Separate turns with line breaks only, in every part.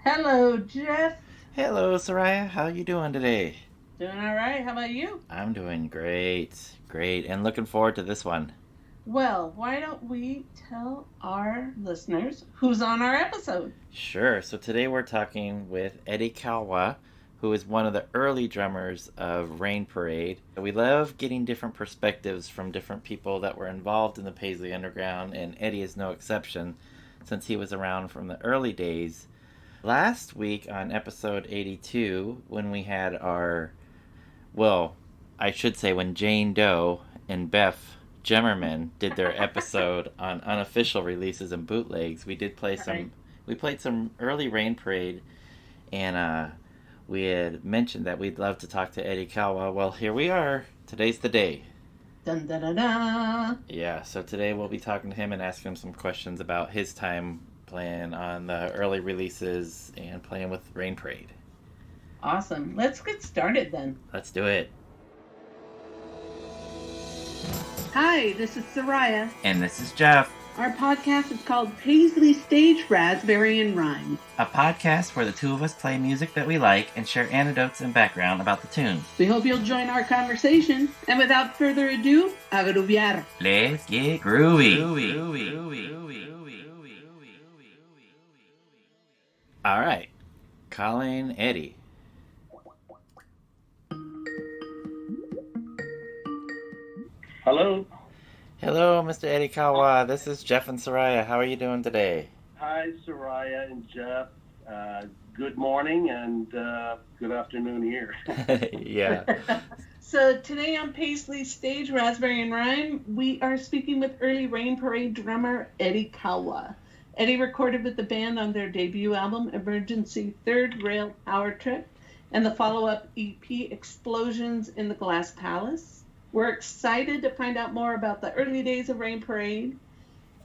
Hello, Jeff.
Hello, Soraya. How you doing today?
Doing all right. How about you?
I'm doing great. Great. And looking forward to this one.
Well, why don't we tell our listeners who's on our episode?
Sure. So today we're talking with Eddie Kalwa, who is one of the early drummers of Rain Parade. We love getting different perspectives from different people that were involved in the Paisley Underground, and Eddie is no exception since he was around from the early days. Last week on episode 82, when we had well, I should say when Jane Doe and Beth Gemmerman did their episode on unofficial releases and bootlegs, we did play
Right.
some. We played some early Rain Parade, and we had mentioned that we'd love to talk to Eddie Kalwa. Well, here we are. Today's the day.
Dun da da da.
Yeah, so today we'll be talking to him and asking him some questions about his time playing on the early releases and playing with Rain Parade.
Awesome. Let's get started then.
Let's do it.
Hi, this is Soraya.
And this is Jeff.
Our podcast is called Paisley Stage Raspberry and Rhyme.
A podcast where the two of us play music that we like and share anecdotes and background about the tunes.
We hope you'll join our conversation. And without further ado, a grooviar.
Let's get groovy. All right. Calling Eddie.
Hello.
Hello, Mr. Eddie Kalwa. This is Jeff and Soraya. How are you doing today?
Hi, Soraya and Jeff. Good morning and good afternoon here.
Yeah.
So today on Paisley Stage Raspberry and Rhyme, we are speaking with early Rain Parade drummer Eddie Kalwa. Eddie recorded with the band on their debut album, Emergency Third Rail Power Trip, and the follow-up EP, Explosions in the Glass Palace. We're excited to find out more about the early days of Rain Parade.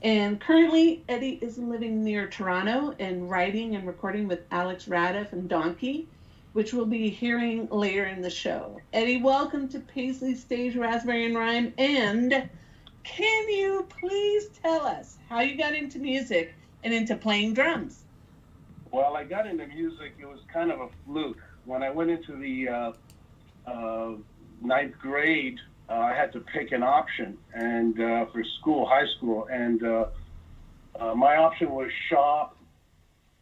And currently, Eddie is living near Toronto and writing and recording with Alex Radiff and Donkey, which we'll be hearing later in the show. Eddie, welcome to Paisley Stage Raspberry and Rhyme. And can you please tell us how you got into music and into playing drums?
Well, I got into music. It was kind of a fluke. When I went into the ninth grade, I had to pick an option and for school, high school, and my option was shop,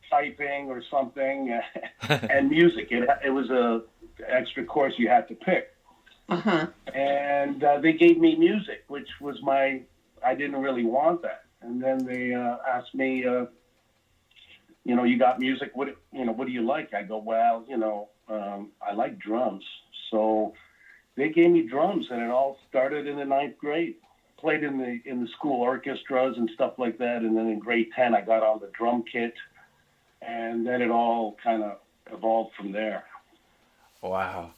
typing, or something, and music. It was a extra course you had to pick.
Uh-huh.
And they gave me music, which was I didn't really want that. And then they asked me, you got music. What do you like? I go, well, I like drums. So they gave me drums, and it all started in the ninth grade. Played in the school orchestras and stuff like that, and then in grade 10 I got on the drum kit, and then it all kind of evolved from there.
Wow.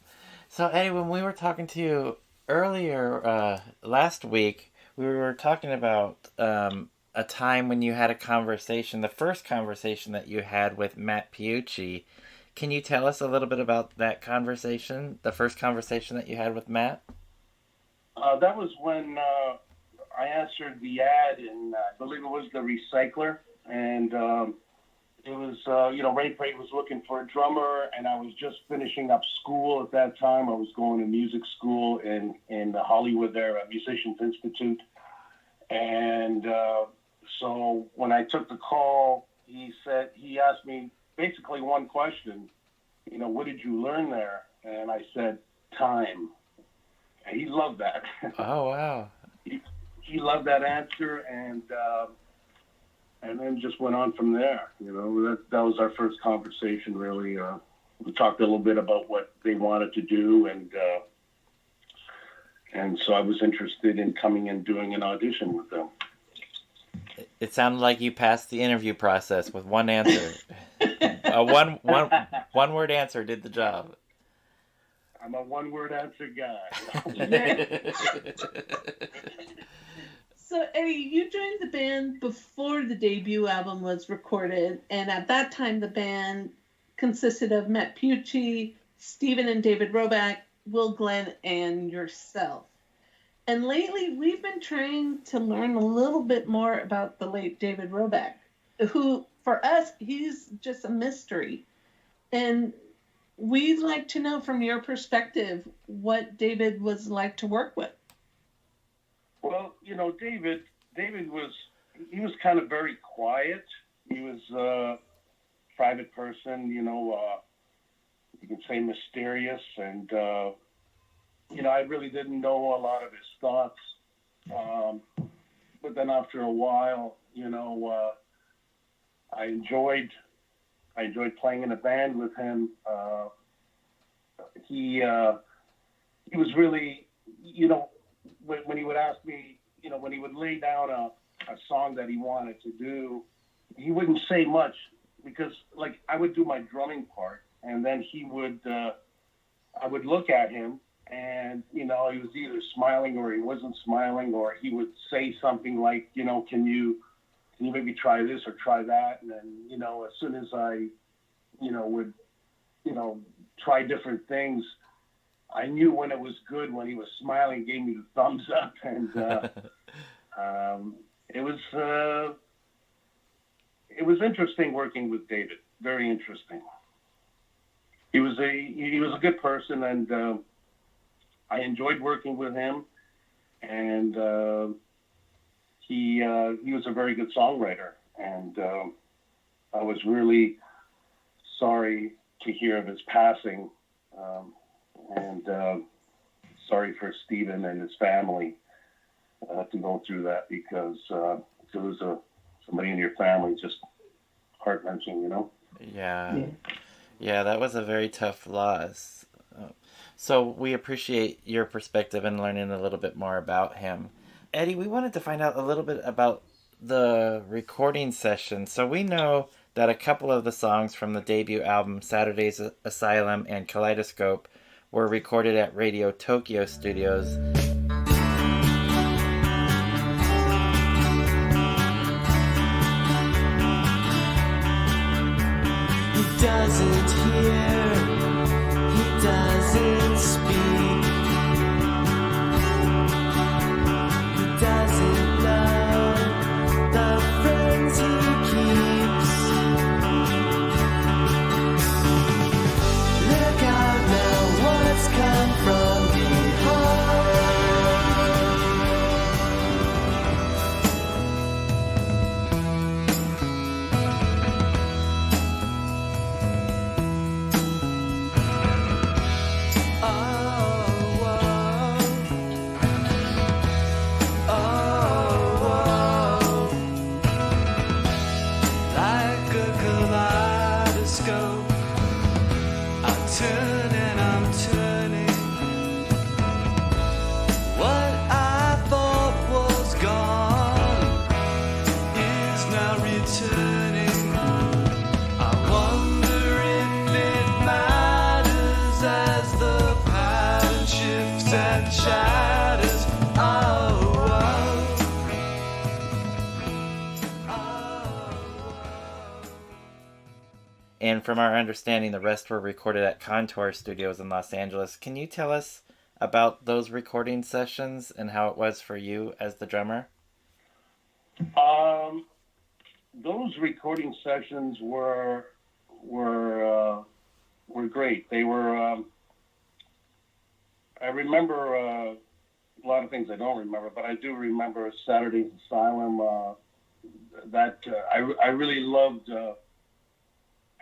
So, Eddie, when we were talking to you earlier last week, we were talking about a time when you had a conversation, the first conversation that you had with Matt Piucci. Can you tell us a little bit about that conversation, the first conversation that you had with Matt?
That was when I answered the ad in, I believe it was the Recycler, and it was, Rain Parade was looking for a drummer, and I was just finishing up school at that time. I was going to music school in Hollywood there at Musicians Institute, and so when I took the call, he asked me basically one question, what did you learn there? And I said, time. And he loved that.
Oh, wow.
He loved that answer, and then just went on from there. That was our first conversation, really. We talked a little bit about what they wanted to do, and so I was interested in coming and doing an audition with them.
It sounded like you passed the interview process with one answer. A one word answer did the job.
I'm a one-word answer guy.
So, Eddie, you joined the band before the debut album was recorded, and at that time the band consisted of Matt Piucci, Stephen and David Roback, Will Glenn, and yourself. And lately, we've been trying to learn a little bit more about the late David Roback. who for us, he's just a mystery. And we'd like to know from your perspective what David was like to work with.
Well, David was kind of very quiet. He was a private person, you can say mysterious. And, I really didn't know a lot of his thoughts. But then after a while, I enjoyed playing in a band with him. He was really, when he would ask me, when he would lay down a song that he wanted to do, he wouldn't say much because, like, I would do my drumming part, and then I would look at him, and he was either smiling or he wasn't smiling, or he would say something like, can you maybe try this or try that, and then as soon as I would try different things, I knew when it was good when he was smiling, gave me the thumbs up, and it was interesting working with David. Very interesting. He was a good person, and I enjoyed working with him, and he was a very good songwriter, and I was really sorry to hear of his passing, and sorry for Stephen and his family to go through that, because to lose somebody in your family, just heart-wrenching,
Yeah, that was a very tough loss. So we appreciate your perspective and learning a little bit more about him. Eddie, we wanted to find out a little bit about the recording session. So we know that a couple of the songs from the debut album, Saturday's Asylum and Kaleidoscope, were recorded at Radio Tokyo Studios.
He doesn't hear, he doesn't speak, he doesn't know the friends he keeps. Look out now, what's come from behind.
And from our understanding, the rest were recorded at Contour Studios in Los Angeles. Can you tell us about those recording sessions and how it was for you as the drummer?
Those recording sessions were great. They were. I remember a lot of things I don't remember, but I do remember Saturday's Asylum. I really loved.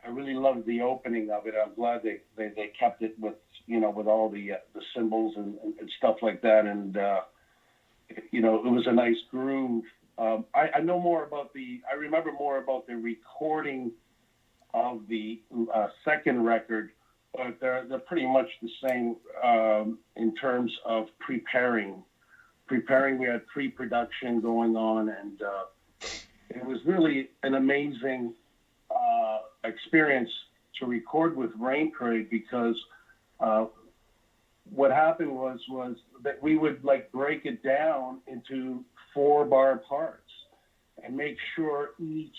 I really loved the opening of it. I'm glad they kept it with with all the cymbals and stuff like that, and it was a nice groove. I know more about I remember more about the recording of the second record, but they're pretty much the same in terms of preparing. We had pre-production going on, and it was really an amazing experience to record with Rain Parade, because what happened was that we would break it down into 4-bar parts and make sure each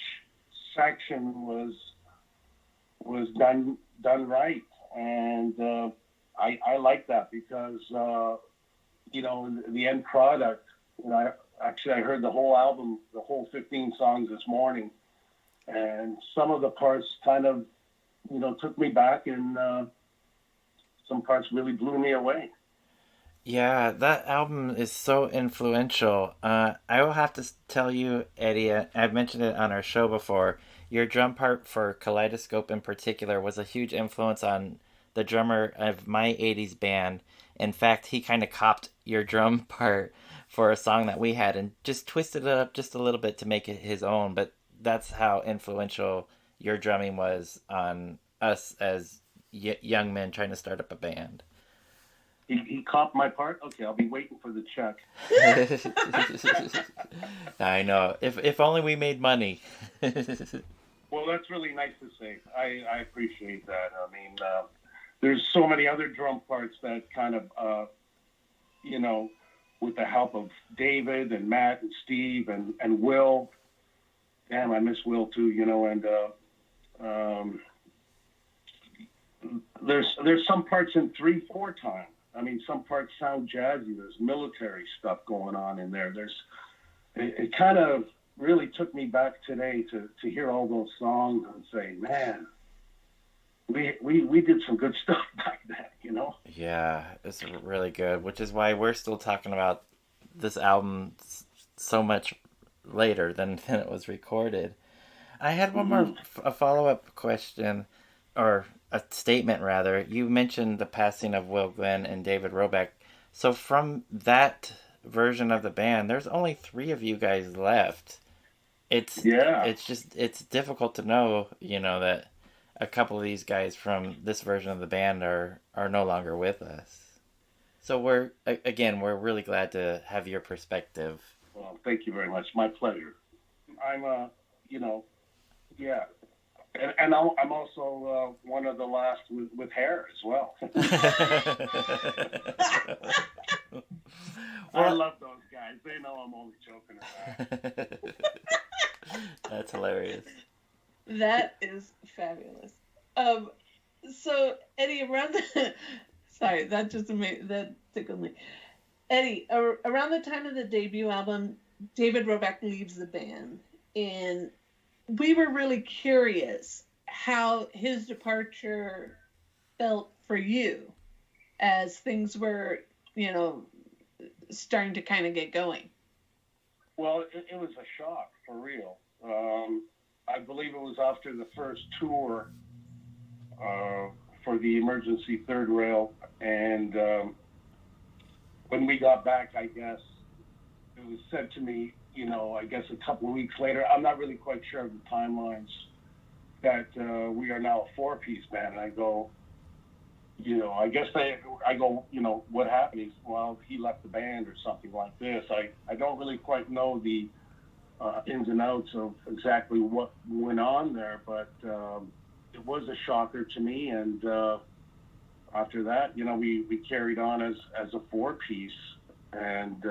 section was done right, and I like that, because the end product. I heard the whole album, the whole 15 songs this morning, And some of the parts kind of, took me back, and some parts really blew me away.
Yeah, that album is so influential. I will have to tell you, Eddie, I've mentioned it on our show before. Your drum part for Kaleidoscope in particular was a huge influence on the drummer of my 80s band. In fact, he kind of copped your drum part for a song that we had and just twisted it up just a little bit to make it his own. But that's how influential your drumming was on us as young men trying to start up a band.
He copped my part. Okay, I'll be waiting for the check.
I know. If only we made money.
Well, that's really nice to say. I appreciate that. I mean, there's so many other drum parts that kind of, with the help of David and Matt and Steve and Will. Damn, I miss Will too. There's some parts in 3/4 time. I mean, some parts sound jazzy. There's military stuff going on in there. It kind of really took me back today to hear all those songs and say, man, we did some good stuff back then,
Yeah, it's really good, which is why we're still talking about this album so much later than it was recorded. I had one more a follow-up question, or a statement rather. You mentioned the passing of Will Glenn and David Roback. So from that version of the band, there's only 3 of you guys left. It's difficult to know, that a couple of these guys from this version of the band are no longer with us. So we're really glad to have your perspective.
Well, thank you very much. My pleasure. I'm yeah. And I'm also one of the last with hair as well. I love those guys. They know I'm only joking around.
That's hilarious.
That is fabulous. So Eddie, sorry, that tickled me. Eddie, around the time of the debut album, David Roback leaves the band, and we were really curious how his departure felt for you as things were, starting to kind of get going.
Well, it was a shock, for real. I believe it was after the first tour for the Emergency Third Rail, and when we got back, I guess, it was said to me, I guess a couple of weeks later, I'm not really quite sure of the timelines, that we are now a 4-piece band. And I go, what happened? He's, well, he left the band or something like this. I don't really quite know the ins and outs of exactly what went on there, but it was a shocker to me. And after that, we carried on as a 4-piece, and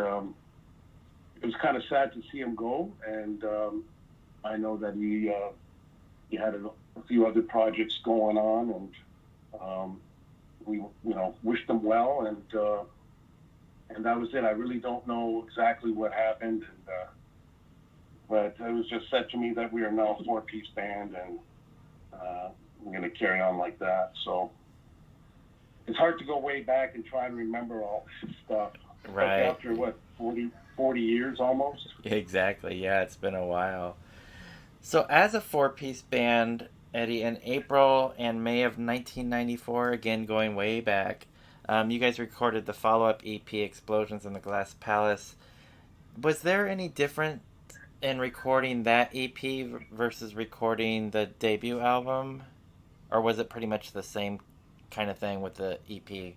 it was kind of sad to see him go, and I know that he had a few other projects going on, and we wished him well, and that was it. I really don't know exactly what happened, and but it was just said to me that we are now a 4-piece band, and we're going to carry on like that. So it's hard to go way back and try and remember all this stuff.
Right.
After what, 40 years almost?
Exactly. Yeah, it's been a while. So as a 4-piece band, Eddie, in April and May of 1994, again going way back, you guys recorded the follow-up EP, Explosions in the Glass Palace. Was there any difference in recording that EP versus recording the debut album? Or was it pretty much the same kind of thing with the EP?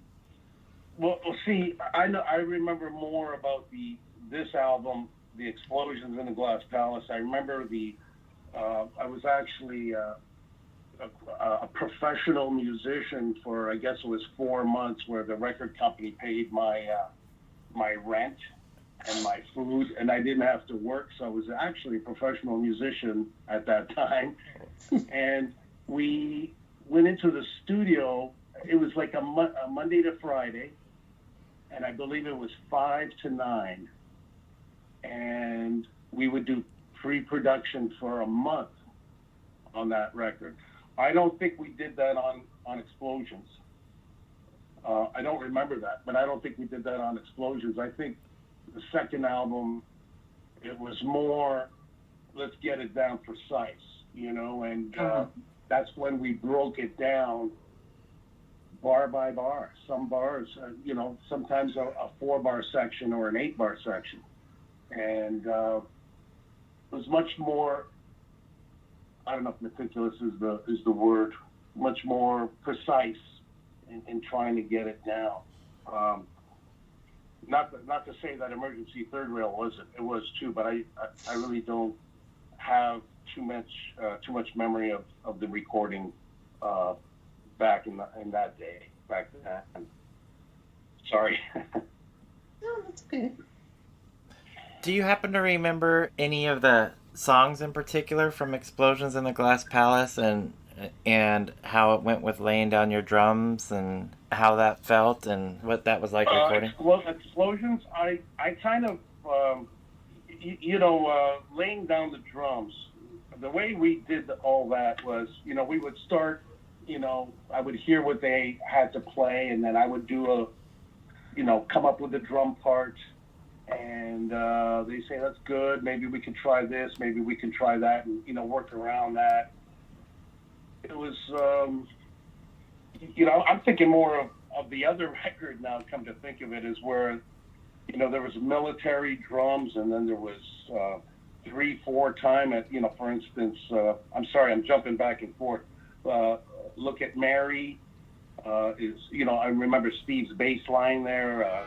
Well, see, I remember more about this album, the Explosions in the Glass Palace. I remember I was actually a professional musician for, I guess it was 4 months, where the record company paid my rent and my food, and I didn't have to work, so I was actually a professional musician at that time. And we went into the studio. It was like a Monday to Friday, and I believe it was 5 to 9. And we would do pre-production for a month. on that record. I don't think we did that on Explosions. I don't remember that, but I don't think we did that on Explosions. I think the second album, it was more, let's get it down precise, and that's when we broke it down bar by bar. Some bars, sometimes a 4-bar section or an 8-bar section. And it was much more, I don't know if meticulous is the word, much more precise in trying to get it down. Not to say that Emergency Third Rail wasn't. It was too, but I really don't have too much memory of the recording back in that day, back then. Sorry.
No, that's okay.
Do you happen to remember any of the songs in particular from Explosions in the Glass Palace, and how it went with laying down your drums, and how that felt, and what that was like recording?
Explosions, I kind of, laying down the drums, the way we did all that was, we would start, I would hear what they had to play, and then I would do come up with a drum part, and they say, that's good, maybe we can try this, maybe we can try that, and, work around that. It was, I'm thinking more of the other record now, come to think of it, is where, there was military drums, and then there was 3/4 time at, for instance, I'm sorry, I'm jumping back and forth. Look at Mary, I remember Steve's bass line there.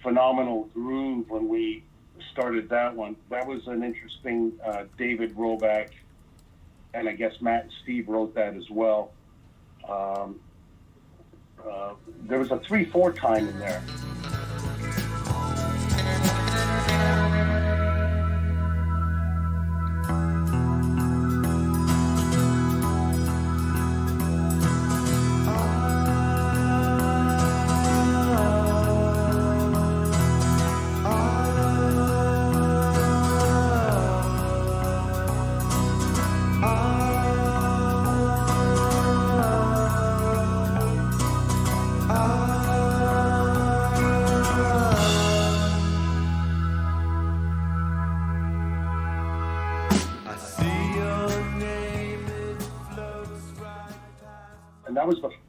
Phenomenal groove when we started that one. That was an interesting David Roback, and I guess Matt and Steve wrote that as well. There was a 3/4 time in there.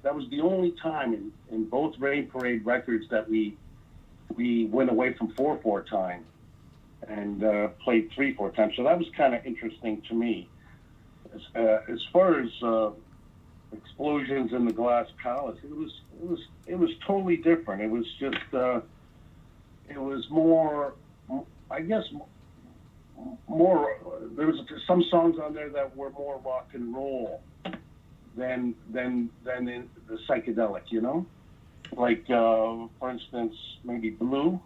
That was the only time in both Rain Parade records that we went away from 4/4 time and played 3/4 time. So that was kind of interesting to me. As far as Explosions in the Glass Palace, it was totally different. It was just it was more, I guess, more. There was some songs on there that were more rock and roll than in the psychedelic, like for instance, maybe Blue.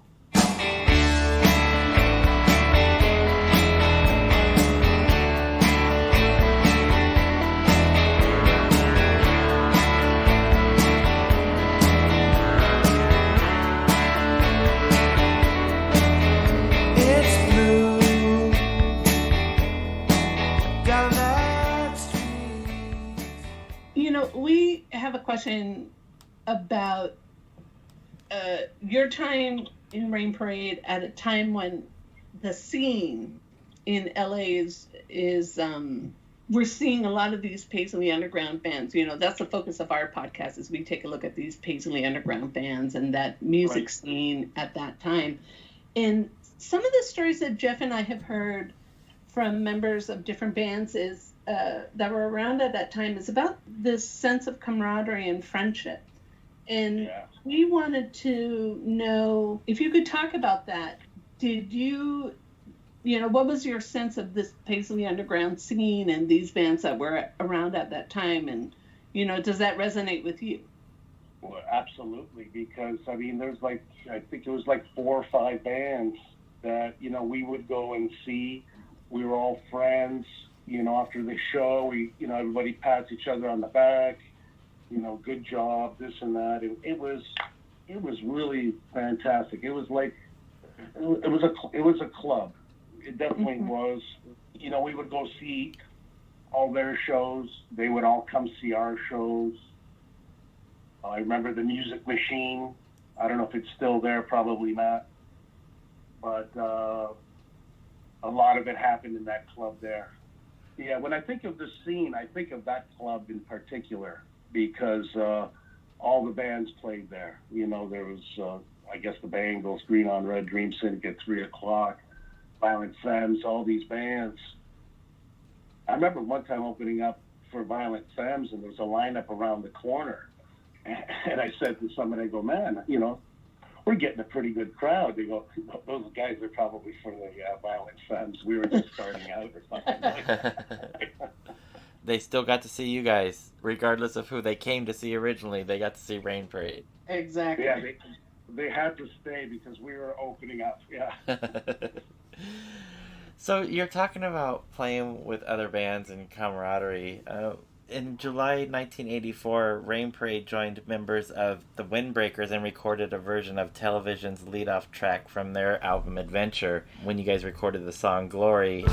We have a question about your time in Rain Parade at a time when the scene in LA is we're seeing a lot of these Paisley Underground bands. That's the focus of our podcast, is we take a look at these Paisley Underground bands and that music scene at that time. And some of the stories that Jeff and I have heard from members of different bands is that were around at that time is about this sense of camaraderie and friendship. And we wanted to know if you could talk about that. Did you what was your sense of this Paisley underground scene and these bands that were around at that time? And, does that resonate with you?
Well, absolutely, because I mean, I think it was like 4 or 5 bands that we would go and see. We were all friends. After the show, everybody pats each other on the back. Good job, this and that. And it was really fantastic. It was like it was a club. It definitely was. We would go see all their shows. They would all come see our shows. I remember the Music Machine. I don't know if it's still there, probably not. But a lot of it happened in that club there. Yeah, when I think of the scene, I think of that club in particular because all the bands played there. There was, I guess, the Bangles, Green on Red, Dream Syndicate, 3 O'Clock, Violent Femmes, all these bands. I remember one time opening up for Violent Femmes, and there was a lineup around the corner. And I said to somebody, I go, man, we're getting a pretty good crowd. They go, those guys are probably for the Violent Femmes. We were just starting out or something like that.
They still got to see you guys, regardless of who they came to see originally. They got to see Rain Parade.
Exactly.
Yeah, they had to stay because we were opening up. Yeah.
So you're talking about playing with other bands and camaraderie. In July 1984, Rain Parade joined members of the Windbreakers and recorded a version of Television's lead-off track from their album Adventure when you guys recorded the song Glory.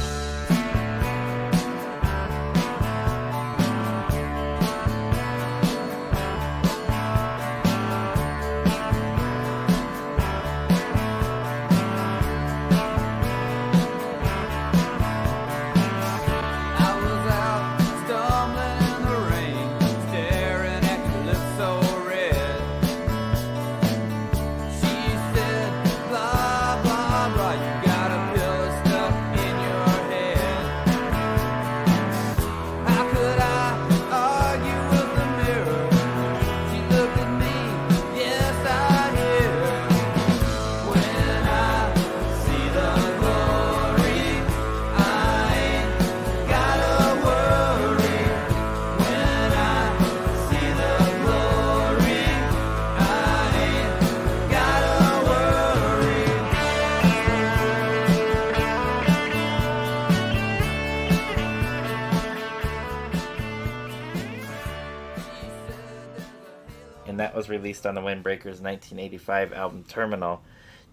And that was released on the Windbreakers' 1985 album Terminal.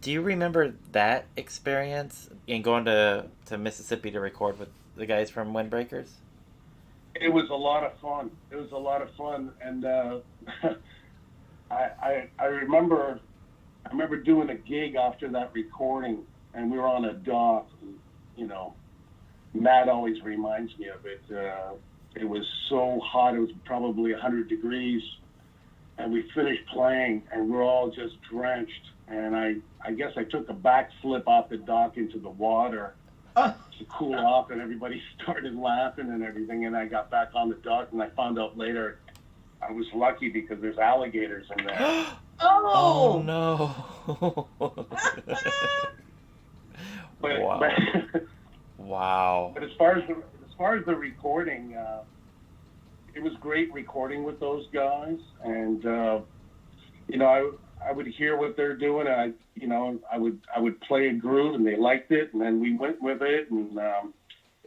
Do you remember that experience in going to Mississippi to record with the guys from Windbreakers?
It was a lot of fun. And I remember doing a gig after that recording, and we were on a dock. Matt always reminds me of it. It was so hot; it was probably 100 degrees. And we finished playing, and we're all just drenched. And I guess I took a backflip off the dock into the water to cool off, and everybody started laughing and everything. And I got back on the dock, and I found out later I was lucky because there's alligators in there.
Oh no! Wow! Wow!
But as far as the recording. It was great recording with those guys, and I would hear what they're doing. I would play a groove, and they liked it, and then we went with it, and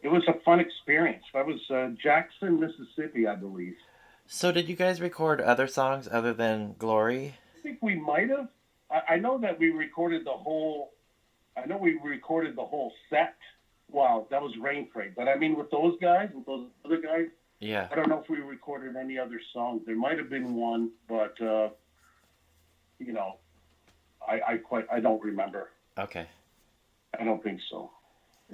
it was a fun experience. That was Jackson, Mississippi, I believe.
So, did you guys record other songs other than Glory?
I think we might have. I know that we recorded the whole. Set. Wow, that was Rain Parade. But I mean, with those other guys.
Yeah.
I don't know if we recorded any other songs. There might have been one, but I don't remember.
Okay.
I don't think so.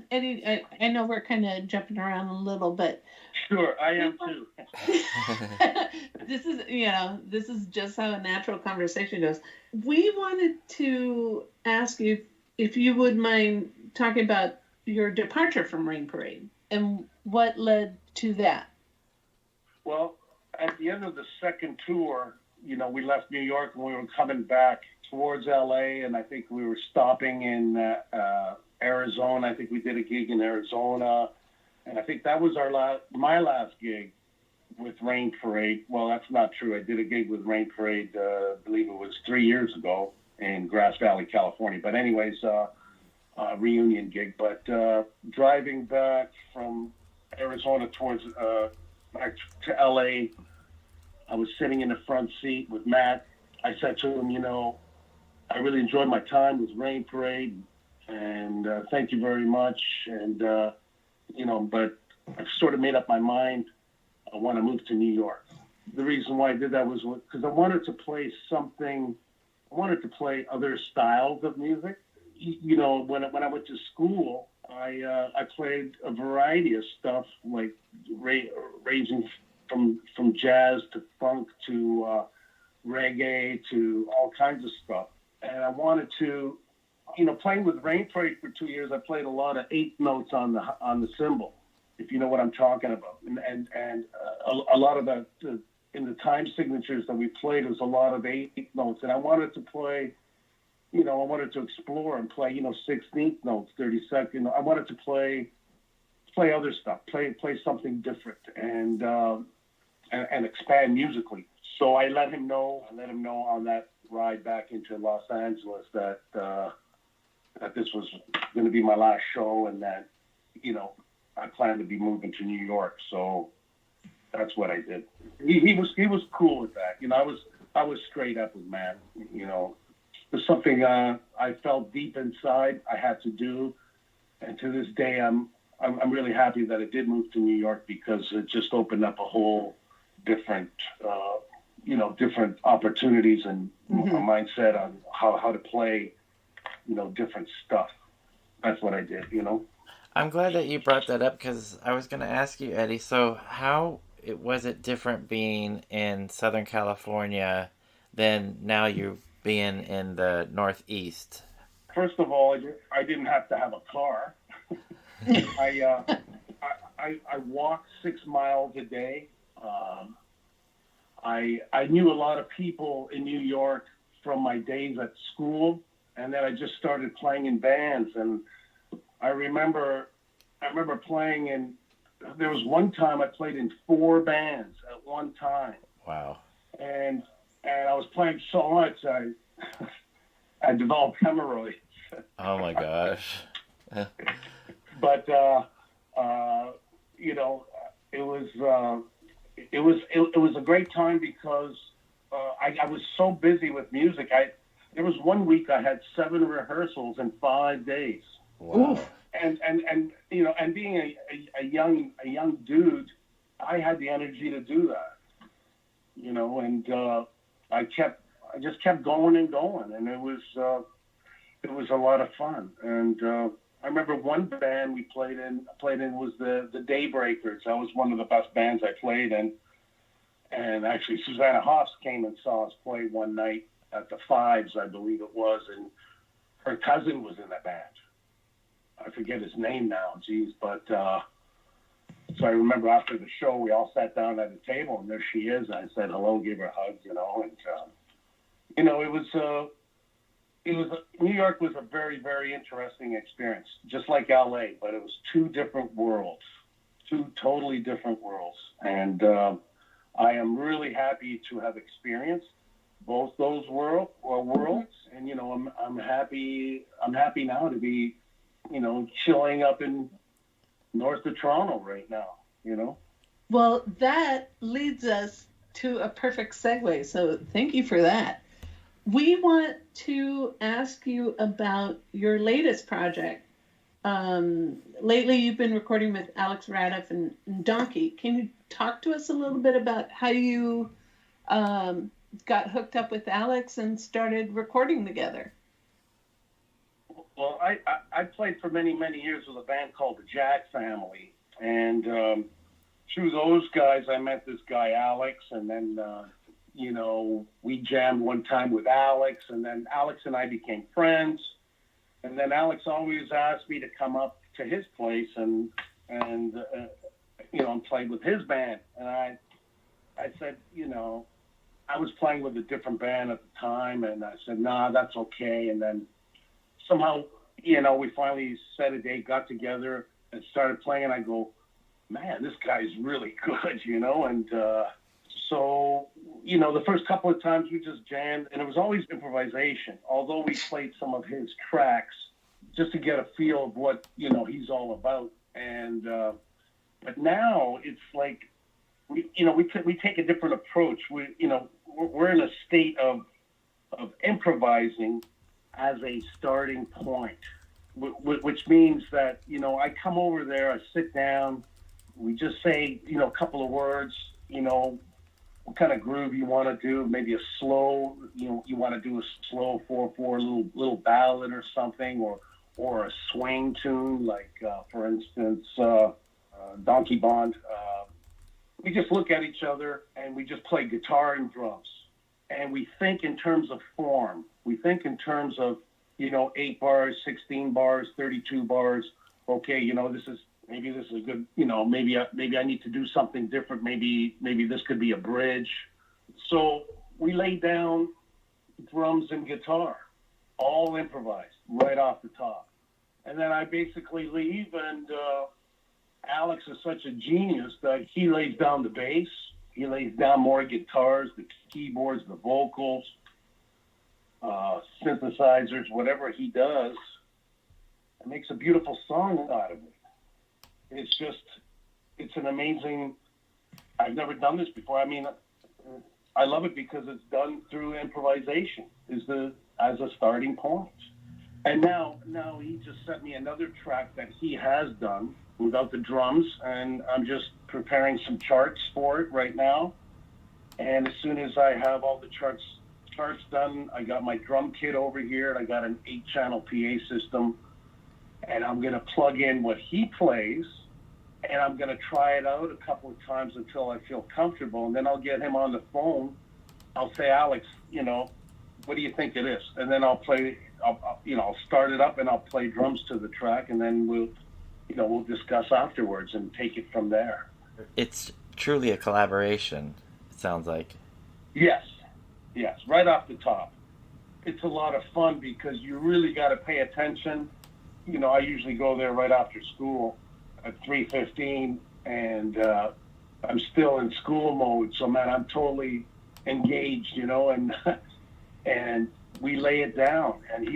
Eddie, I know we're kind of jumping around a little, but
sure, I am too.
This is just how a natural conversation goes. We wanted to ask you if you would mind talking about your departure from Rain Parade and what led to that.
Well, at the end of the second tour, we left New York and we were coming back towards LA, and I think we were stopping in Arizona. I think we did a gig in Arizona, and I think that was my last gig with Rain Parade. Well, that's not true. I did a gig with Rain Parade, I believe it was 3 years ago in Grass Valley, California. But anyways, reunion gig. But driving back from Arizona towards back to LA, I was sitting in the front seat with Matt. I said to him, I really enjoyed my time with Rain Parade, and thank you very much. And but I've sort of made up my mind. I want to move to New York. The reason why I did that was because I wanted to play something. I wanted to play other styles of music. When I went to school, I played a variety of stuff, like ranging from jazz to funk to reggae to all kinds of stuff. And I wanted to, playing with Rain Parade for 2 years, I played a lot of eighth notes on the cymbal, if you know what I'm talking about. And a lot of in the time signatures that we played was a lot of eighth notes. And I wanted to play, I wanted to explore and play, 16th notes, 32nd. I wanted to play other stuff, play something different and expand musically. So I let him know on that ride back into Los Angeles that this was going to be my last show and that, I planned to be moving to New York. So that's what I did. He was cool with that. I was straight up with Matt. It's something I felt deep inside I had to do, and to this day I'm really happy that I did move to New York because it just opened up a whole different different opportunities and a mindset on how to play different stuff. That's what I did.
I'm glad that you brought that up because I was going to ask you, Eddie, so how was it different being in Southern California than now you've been in the Northeast?
First of all, I didn't have to have a car. I walked 6 miles a day. I knew a lot of people in New York from my days at school, and then I just started playing in bands. And I remember playing in. There was one time I played in 4 bands at one time.
Wow.
And I was playing so much I developed hemorrhoids.
Oh my gosh.
But it was a great time because I was so busy with music. There was 1 week I had 7 rehearsals in 5 days.
Wow.
Oof.
And being a young dude, I had the energy to do that. And I just kept going and going, and it was a lot of fun. And I remember one band we played in was the Daybreakers. That was one of the best bands I played in. And actually, Susanna Hoffs came and saw us play one night at the Fives, I believe it was, and her cousin was in that band. I forget his name now, but so I remember after the show, we all sat down at a table, and there she is. And I said hello, gave her a hug, and it was New York was a very, very interesting experience, just like LA, but it was 2 different worlds, 2 totally different worlds, and I am really happy to have experienced both those worlds, and I'm happy now to be chilling up in north of Toronto right now.
Well, that leads us to a perfect segue. So thank you for that. We want to ask you about your latest project. Lately, you've been recording with Alex Radiff and Donkey. Can you talk to us a little bit about how you got hooked up with Alex and started recording together?
Well, I played for many, many years with a band called the Jack Family. And through those guys, I met this guy, Alex. And then, we jammed one time with Alex. And then Alex and I became friends. And then Alex always asked me to come up to his place and play with his band. And I said, I was playing with a different band at the time. And I said, nah, that's okay. And then somehow we finally set a date, got together, and started playing. And I go, man, this guy's really good, And so, the first couple of times we just jammed, and it was always improvisation. Although we played some of his tracks just to get a feel of what he's all about. And but now it's like we take a different approach. We're in a state of improvising as a starting point, which means that I come over there, I sit down, we just say a couple of words, what kind of groove you want to do, maybe a slow, you want to do a slow 4/4 little ballad or something, or a swing tune, like for instance Donkey Bond. We just look at each other and we just play guitar and drums, and we think in terms of form. We think in terms of 8 bars, 16 bars, 32 bars. Okay, this is a good, maybe I need to do something different. Maybe this could be a bridge. So we lay down drums and guitar, all improvised right off the top. And then I basically leave, and Alex is such a genius that he lays down the bass. He lays down more guitars, the keyboards, the vocals, synthesizers, whatever he does. It makes a beautiful song out of it. It's an amazing, I've never done this before. I mean, I love it because it's done through improvisation as a starting point. And now he just sent me another track that he has done without the drums, and I'm just preparing some charts for it right now. And as soon as I have all the charts done, I got my drum kit over here, and I got an 8-channel PA system, and I'm going to plug in what he plays, and I'm going to try it out a couple of times until I feel comfortable, and then I'll get him on the phone. I'll say, Alex, what do you think it is? And then I'll start it up and I'll play drums to the track, and then we'll discuss afterwards and take it from there.
It's truly a collaboration, it sounds like.
Yes, right off the top. It's a lot of fun because you really got to pay attention. I usually go there right after school at 3:15, and I'm still in school mode. So, man, I'm totally engaged, and we lay it down. And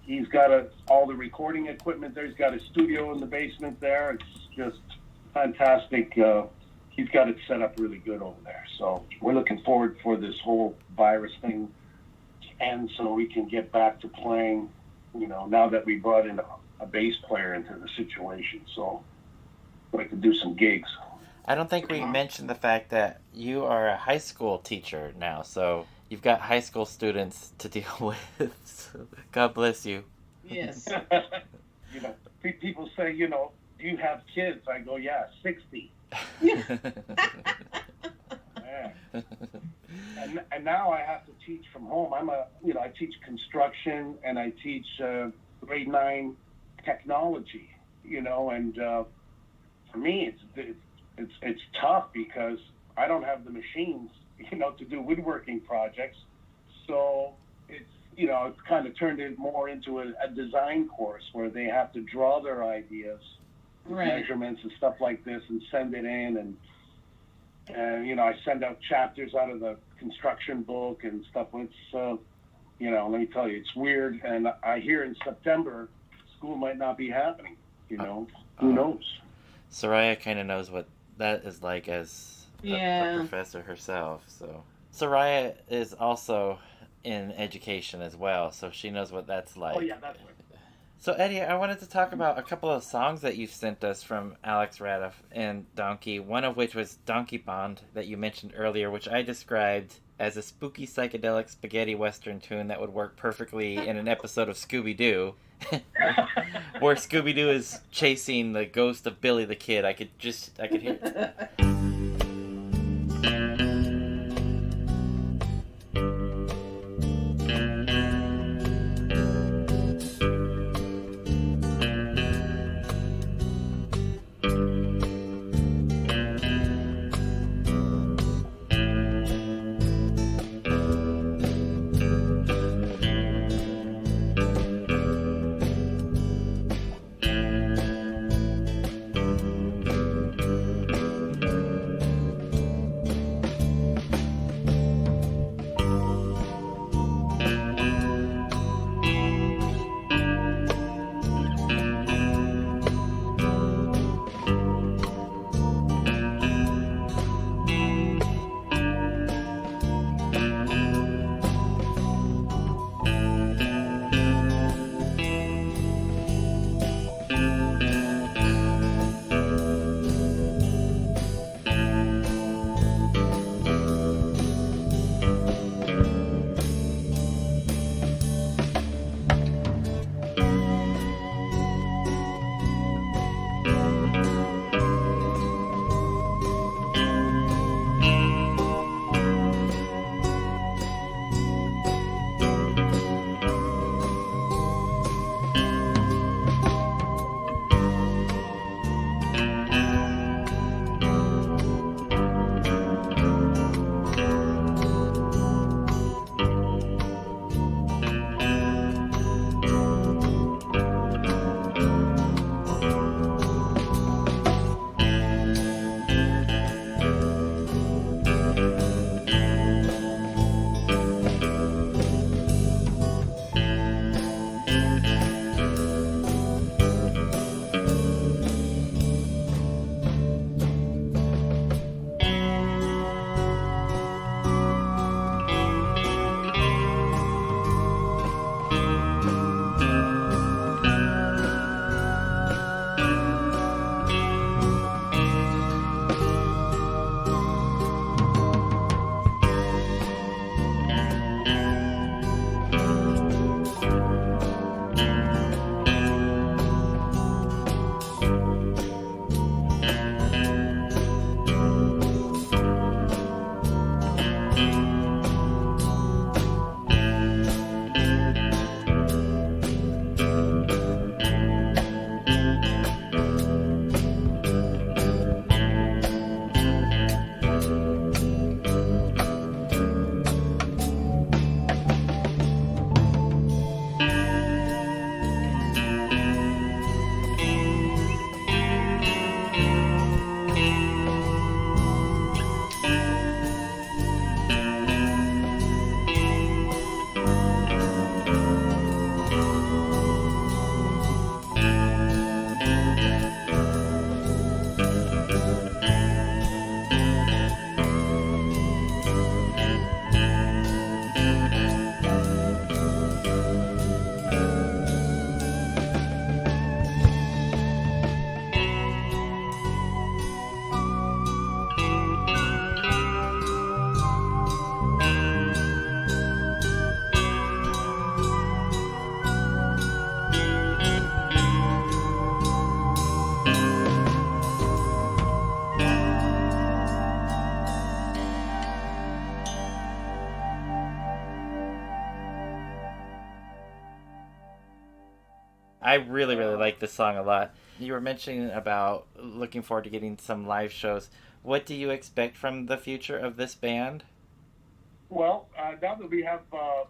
he's got all the recording equipment there. He's got a studio in the basement there. It's just fantastic. He's got it set up really good over there. So we're looking forward for this whole virus thing to end so we can get back to playing, now that we brought in a bass player into the situation. So I'd like to do some gigs.
I don't think we mentioned the fact that you are a high school teacher now, so you've got high school students to deal with. So God bless you.
Yes.
People say, do you have kids? I go, yeah, 60.
Yeah.
And now I have to teach from home. I teach construction, and I teach grade 9 technology, and for me it's tough because I don't have the machines, to do woodworking projects. So it's kind of turned it more into a design course where they have to draw their ideas,
right,
measurements and stuff like this, and send it in, and I send out chapters out of the construction book and stuff. It's let me tell you, it's weird. And I hear in September school might not be happening. Who knows?
Soraya kind of knows what that is like as a professor herself. So Soraya is also in education as well, so she knows what that's like.
Oh yeah, that's right.
So Eddie, I wanted to talk about a couple of songs that you've sent us from Alex Radiff and Donkey, one of which was Donkey Bond that you mentioned earlier, which I described as a spooky psychedelic spaghetti western tune that would work perfectly in an episode of Scooby-Doo, where Scooby-Doo is chasing the ghost of Billy the Kid. I could hear it. I really, really like this song a lot. You were mentioning about looking forward to getting some live shows. What do you expect from the future of this band?
Well, now that we have a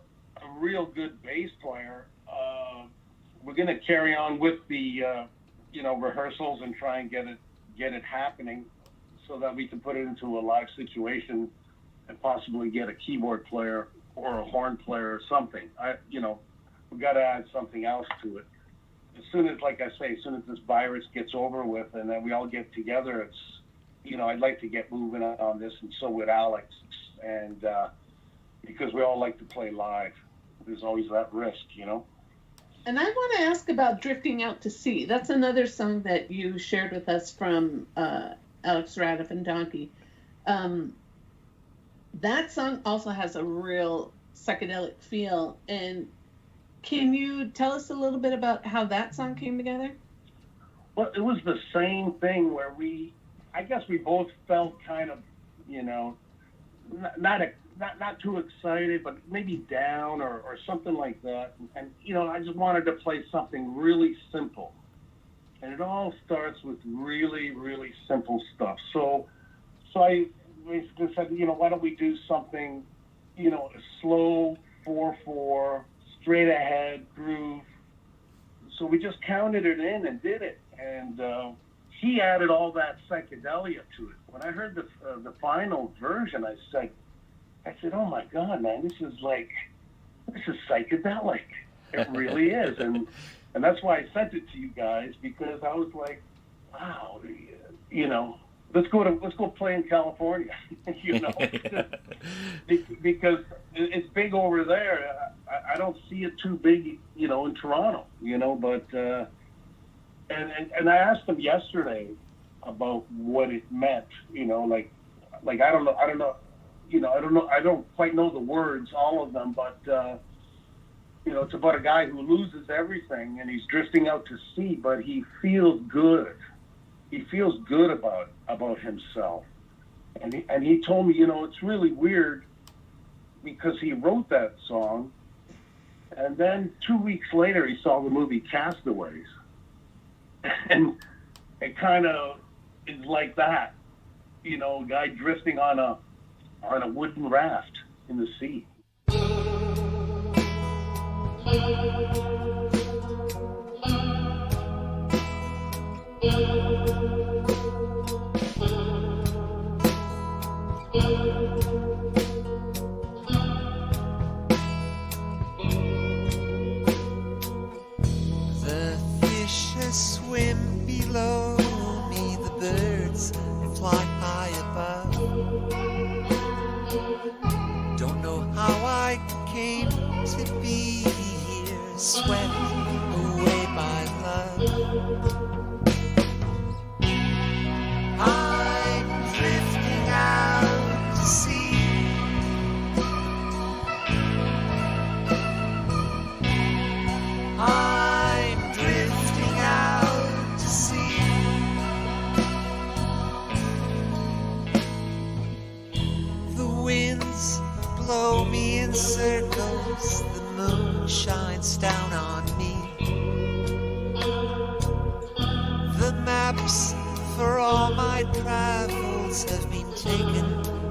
real good bass player, we're going to carry on with the rehearsals and try and get it happening so that we can put it into a live situation and possibly get a keyboard player or a horn player or something. We've got to add something else to it. As soon as this virus gets over with and then we all get together, I'd like to get moving on this, and so would Alex, and because we all like to play live. There's always that risk,
And I want to ask about Drifting Out to Sea. That's another song that you shared with us from Alex Radiff and Donkey. That song also has a real psychedelic feel. And can you tell us a little bit about how that song came together?
Well, it was the same thing where I guess we both felt kind of, not too excited, but maybe down or something like that. And I just wanted to play something really simple. And it all starts with really, really simple stuff. So I basically said, why don't we do something, a slow 4/4, straight ahead groove. So we just counted it in and did it. And he added all that psychedelia to it. When I heard the final version, I said, oh my God, man, this is psychedelic. It really is. And that's why I sent it to you guys, because I was like, wow, let's go play in California, because it's big over there. I don't see it too big, in Toronto, but, and I asked him yesterday about what it meant, I don't know, I don't quite know the words, all of them, but, it's about a guy who loses everything and he's drifting out to sea, but he feels good. He feels good about himself. And he told me, it's really weird because he wrote that song and then 2 weeks later he saw the movie Castaways. And it kind of is like that, a guy drifting on a wooden raft in the sea.
The fishes swim below me, the birds fly high above. Don't know how I came to be here, swept away by love. I'm drifting out to sea. I'm drifting out to sea. The winds blow me in circles, the moon shines down on me. The maps for all my travels have been taken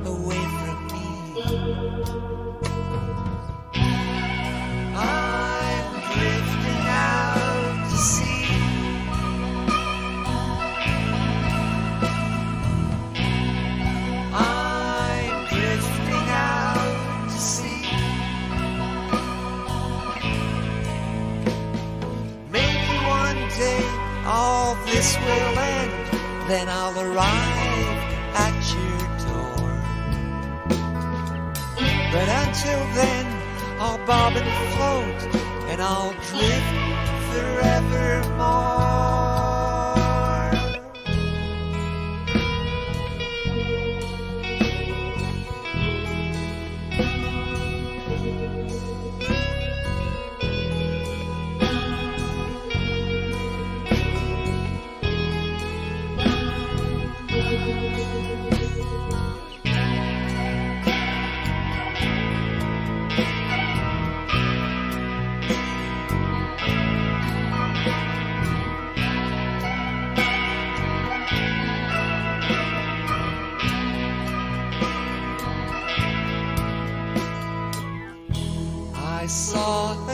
away from me. I'm drifting out to sea. I'm drifting out to sea. Maybe one day all this will end, then I'll arrive at your door. But until then, I'll bob and float, and I'll drift forevermore.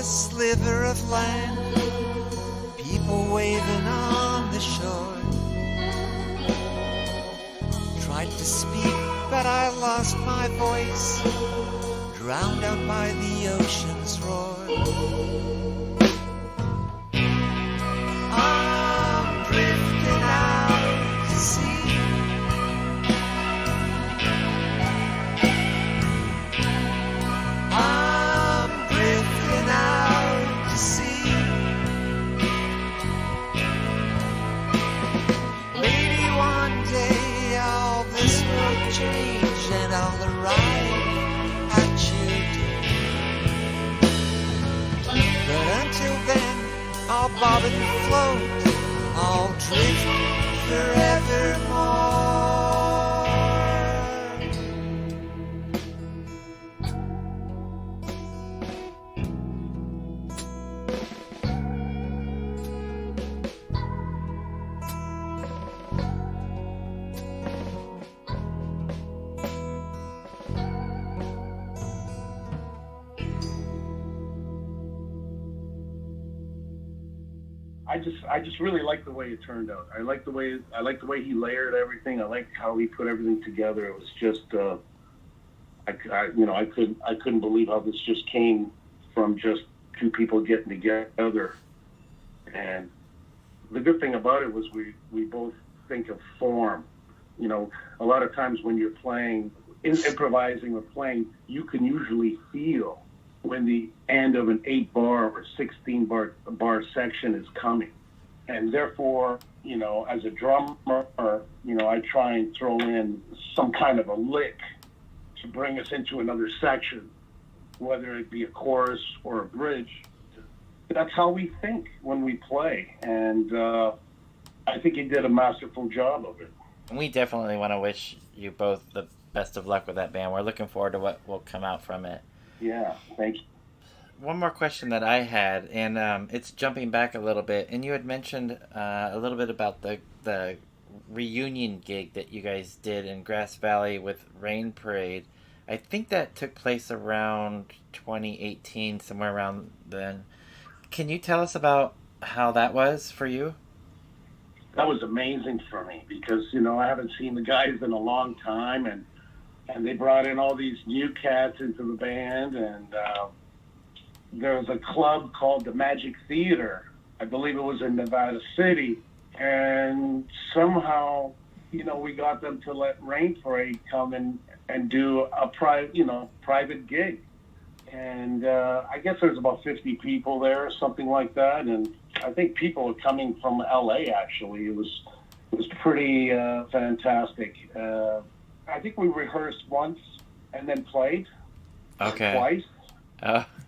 sliver of land, people waving on the shore. Tried to speak, but I lost my voice, drowned out by the ocean's roar. I'm drifting out to sea, I'm drifting out to sea. Maybe one day all this will change and I'll arrive at your door. But until then, I'll bob and float, I'll drift forevermore.
I just really like the way it turned out. I like the way he layered everything. I like how he put everything together. It was just I couldn't believe how this just came from just two people getting together. And the good thing about it was we both think of form. You know, a lot of times when you're playing, improvising or playing, you can usually feel when the end of an 8-bar or 16-bar section is coming. And therefore, you know, as a drummer, you know, I try and throw in some kind of a lick to bring us into another section, whether it be a chorus or a bridge. That's how we think when we play. And I think he did a masterful job of it.
We definitely want to wish you both the best of luck with that band. We're looking forward to what will come out from it.
Yeah, thank you.
One more question that I had, and it's jumping back a little bit, and you had mentioned a little bit about the reunion gig that you guys did in Grass Valley with Rain Parade. I think that took place around 2018, somewhere around then. Can you tell us about how that was for you?
That was amazing for me because, you know, I haven't seen the guys in a long time, and they brought in all these new cats into the band, and there was a club called the Magic Theater. I believe it was in Nevada City, and somehow, you know, we got them to let Rain Parade come in and do a private gig. And I guess there's about 50 people there, something like that, and I think people were coming from LA. Actually, it was pretty fantastic. I think we rehearsed once and then played twice.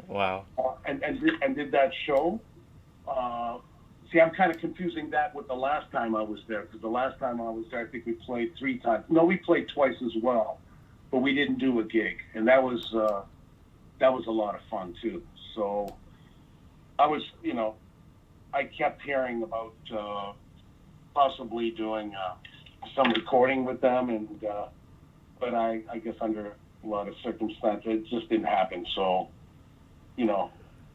Wow.
And did that show. See, I'm kind of confusing that with the last time I was there, because the last time I was there, I think we played 3 times. No, we played twice as well, but we didn't do a gig, and that was a lot of fun too. So I kept hearing about possibly doing some recording with them, and but I guess under a lot of circumstances, it just didn't happen. So, you know,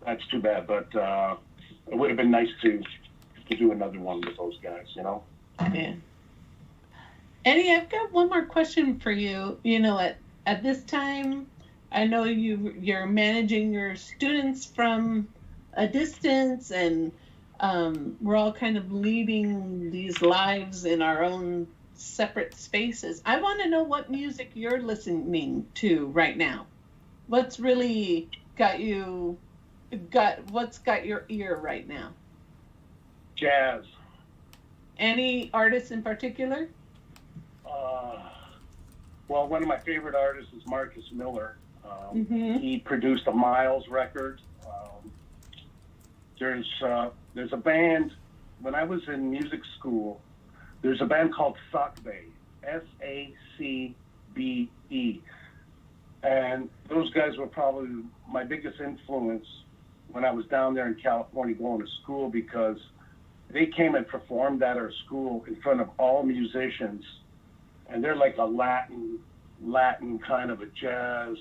that's too bad. But it would have been nice to do another one with those guys, you know?
Yeah. Eddie, I've got one more question for you. You know, at this time, I know you're managing your students from a distance, and we're all kind of leading these lives in our own separate spaces. I want to know what music you're listening to right now. What's really what's got your ear right now?
Jazz.
Any artists in particular?
Well, one of my favorite artists is Marcus Miller. He produced a Miles record. There's a band, when I was in music school, there's a band called Sacbe, Sacbe. And those guys were probably my biggest influence when I was down there in California going to school, because they came and performed at our school in front of all musicians. And they're like a Latin kind of a jazz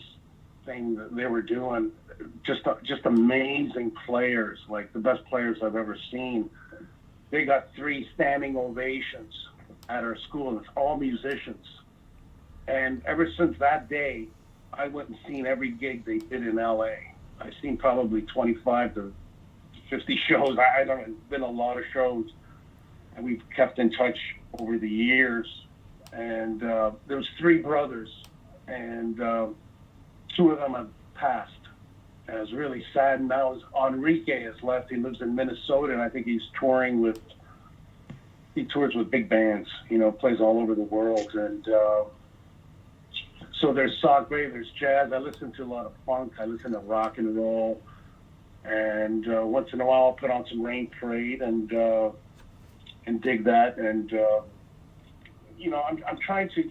thing that they were doing. Just amazing players, like the best players I've ever seen. They got 3 standing ovations at our school, and it's all musicians. And ever since that day, I went and seen every gig they did in LA. I've seen probably 25 to 50 shows. I don't know, it's been a lot of shows, and we've kept in touch over the years. And there was 3 brothers, and 2 of them have passed. And it was really sad. And now Enrique has left. He lives in Minnesota, and I think he tours with big bands, plays all over the world. And so there's sacre, there's jazz. I listen to a lot of funk. I listen to rock and roll. And once in a while I'll put on some Rain Parade and dig that. And, I'm trying to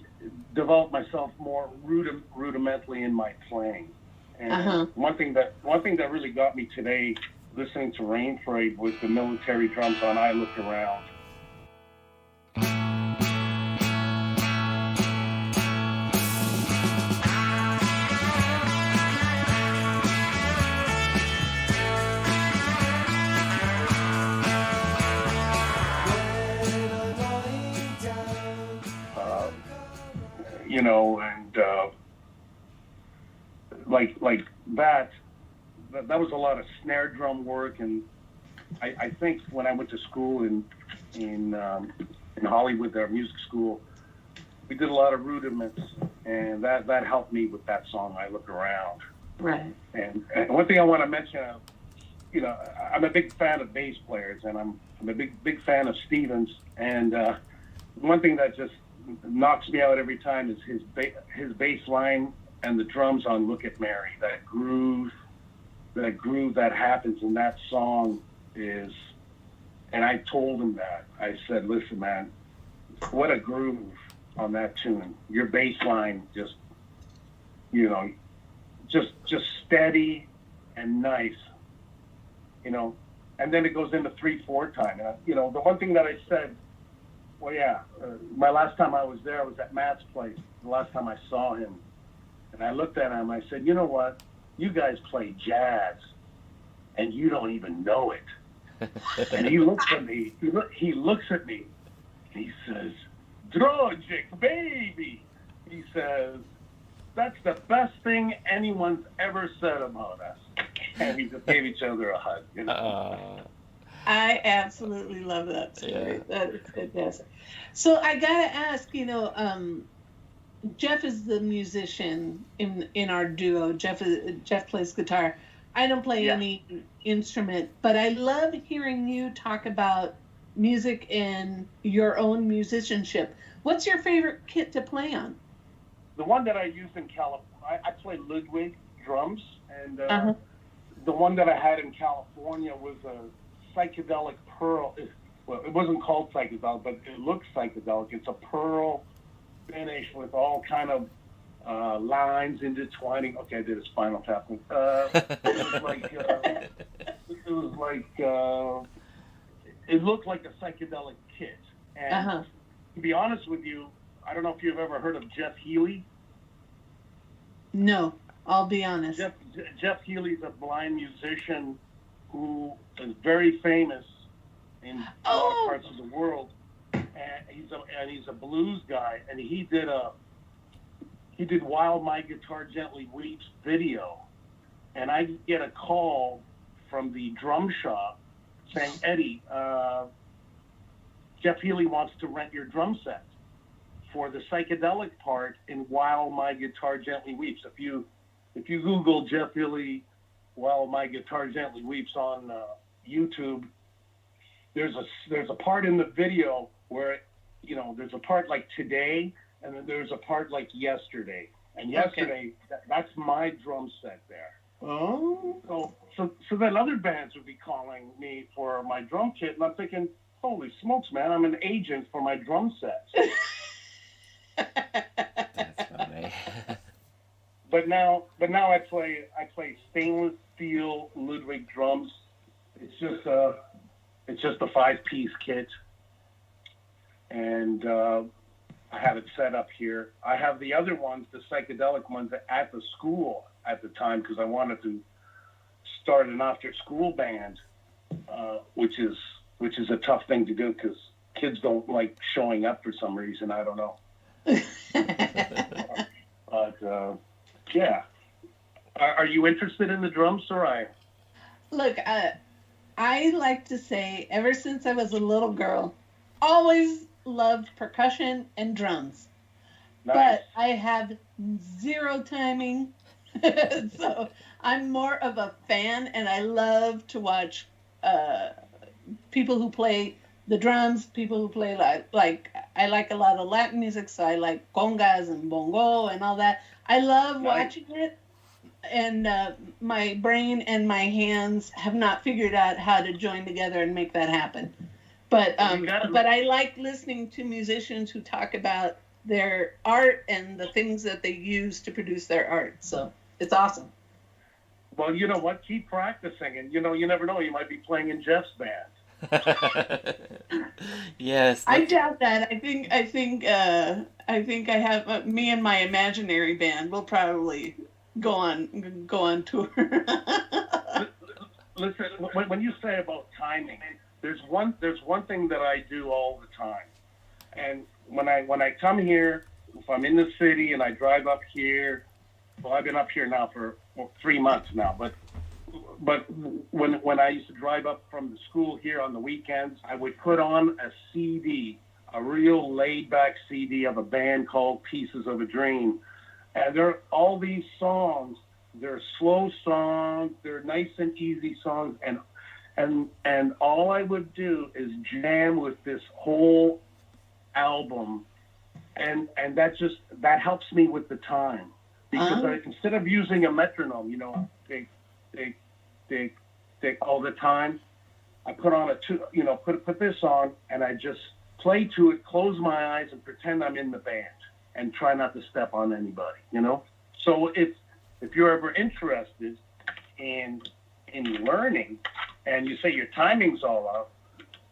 develop myself more rudimentally in my playing. And one thing that really got me today, listening to Rain Parade, was the military drums on I Look Around. Like that was a lot of snare drum work. And I think when I went to school in Hollywood, their music school, we did a lot of rudiments, and that helped me with that song, I Look Around.
Right.
And one thing I want to mention, I'm a big fan of bass players, and I'm a big fan of Stevens. And one thing that just knocks me out every time is his bass line and the drums on Look at Mary. That groove that happens in that song is, and I told him that. I said, listen, man, what a groove on that tune. Your bass line just steady and nice, and then it goes into 3/4 time. And the one thing that I said, my last time I was there, I was at Matt's place, the last time I saw him. And I looked at him, I said, you know what? You guys play jazz, and you don't even know it. And he looks at me, and he says, Drogic, baby. He says, that's the best thing anyone's ever said about us. And we just gave each other a hug.
I absolutely love that story.
Yeah.
That is fantastic. So I gotta ask, Jeff is the musician in our duo. Jeff plays guitar. I don't play any instrument, but I love hearing you talk about music and your own musicianship. What's your favorite kit to play on?
The one that I use in California, I play Ludwig drums, and the one that I had in California was a psychedelic pearl. Well, it wasn't called psychedelic, but it looks psychedelic. It's a pearl finish with all kind of lines intertwining. Okay, I did a Spinal Tap. It looked like a psychedelic kit. And to be honest with you, I don't know if you've ever heard of Jeff Healey.
No, I'll be honest.
Jeff Healey's a blind musician who is very famous in a lot of parts of the world. And he's a blues guy, and he did While My Guitar Gently Weeps video, and I get a call from the drum shop saying, Eddie, Jeff Healey wants to rent your drum set for the psychedelic part in While My Guitar Gently Weeps. If you Google Jeff Healey While My Guitar Gently Weeps on YouTube, there's a part in the video where there's a part like today, and then there's a part like yesterday. And yesterday, that's my drum set there.
Oh.
So then other bands would be calling me for my drum kit, and I'm thinking, holy smokes, man, I'm an agent for my drum sets.
That's funny.
But now I play stainless steel Ludwig drums. It's just a 5-piece kit. And I have it set up here. I have the other ones, the psychedelic ones, at the school at the time because I wanted to start an after-school band, which is a tough thing to do because kids don't like showing up for some reason. I don't know. But yeah, are you interested in the drums, Soraya?
Look, I like to say, ever since I was a little girl, always loved percussion and drums.
Nice.
But I have zero timing, so I'm more of a fan, and I love to watch people who play the drums, people who play like I like a lot of Latin music, so I like congas and bongo and all that. I love watching it, and my brain and my hands have not figured out how to join together and make that happen. But I like listening to musicians who talk about their art and the things that they use to produce their art. So it's awesome.
Well, you know what? Keep practicing, and you never know. You might be playing in Jeff's band.
Yes.
I doubt that. I think I have me and my imaginary band will probably go on tour.
Listen, when you say about timing, there's one thing that I do all the time, and when I come here, if I'm in the city and I drive up here, well, I've been up here now for 3 months now, but when I used to drive up from the school here on the weekends, I would put on a CD, a real laid-back CD of a band called Pieces of a Dream, and they're all these songs. They're slow songs. They're nice and easy songs, and all I would do is jam with this whole album, and that helps me with the time because instead of using a metronome, they all the time, I put on put this on, and I just play to it, close my eyes, and pretend I'm in the band, and try not to step on anybody. So if you're ever interested in learning, and you say your timing's all out,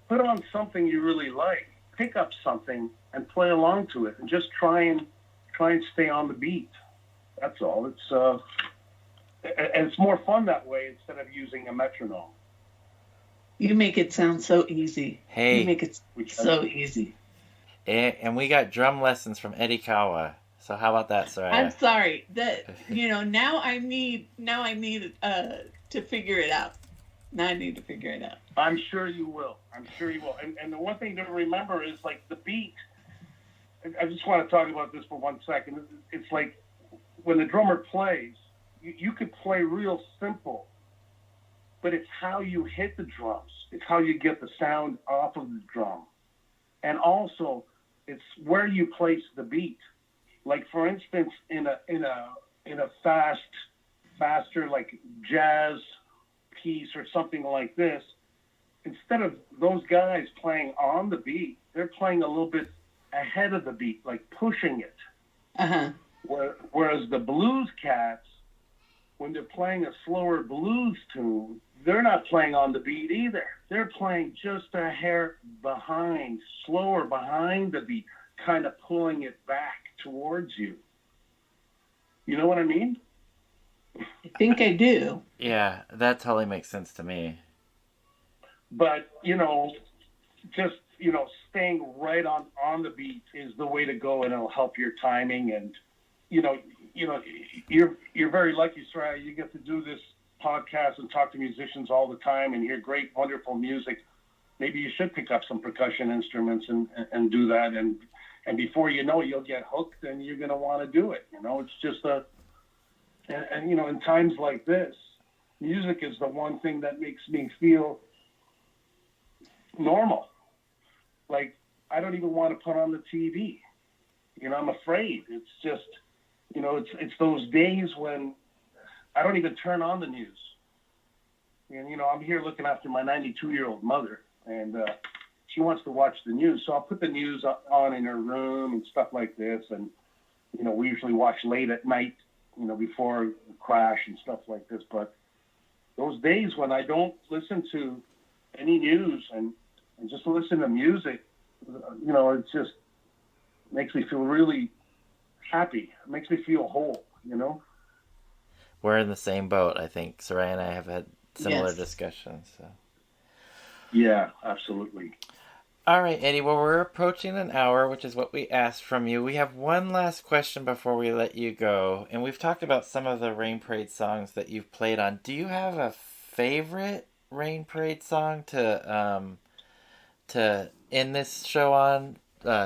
put on something you really like, pick up something and play along to it, and just try and stay on the beat. That's all. And it's more fun that way instead of using a metronome.
You make it sound so easy.
Hey.
You make it so easy.
And we got drum lessons from Eddie Kalwa. So how about that, Soraya?
I'm sorry that now I need to figure it out. Now I need to figure it out.
I'm sure you will. And the one thing to remember is like the beat. I just want to talk about this for 1 second. It's like when the drummer plays, you could play real simple, but it's how you hit the drums. It's how you get the sound off of the drum. And also it's where you place the beat. Like for instance, in a faster like jazz piece or something like this, instead of those guys playing on the beat, they're playing a little bit ahead of the beat, like pushing it.
Uh-huh.
Whereas the blues cats, when they're playing a slower blues tune, they're not playing on the beat either. They're playing just a hair behind, slower behind the beat, kind of pulling it back towards you. You know what I mean?
I think I do.
Yeah, that totally makes sense to me.
But, just, staying right on the beat is the way to go, and it'll help your timing. And, you're very lucky, Soraya. You get to do this podcast and talk to musicians all the time and hear great, wonderful music. Maybe you should pick up some percussion instruments and do that. And before you know it, you'll get hooked and you're going to want to do it. It's just and in times like this, music is the one thing that makes me feel normal. Like, I don't even want to put on the TV. I'm afraid. It's just, it's those days when I don't even turn on the news. And, I'm here looking after my 92-year-old mother, and she wants to watch the news. So I'll put the news on in her room and stuff like this. And, we usually watch late at night, before the crash and stuff like this. But those days when I don't listen to any news and just listen to music, it's just, makes me feel really happy. It makes me feel whole, you know?
We're in the same boat, I think. Sarai and I have had similar
Yes.
discussions. So.
Yeah, absolutely.
All right, Eddie. Well, we're approaching an hour, which is what we asked from you. We have one last question before we let you go. And we've talked about some of the Rain Parade songs that you've played on. Do you have a favorite Rain Parade song to end this show on?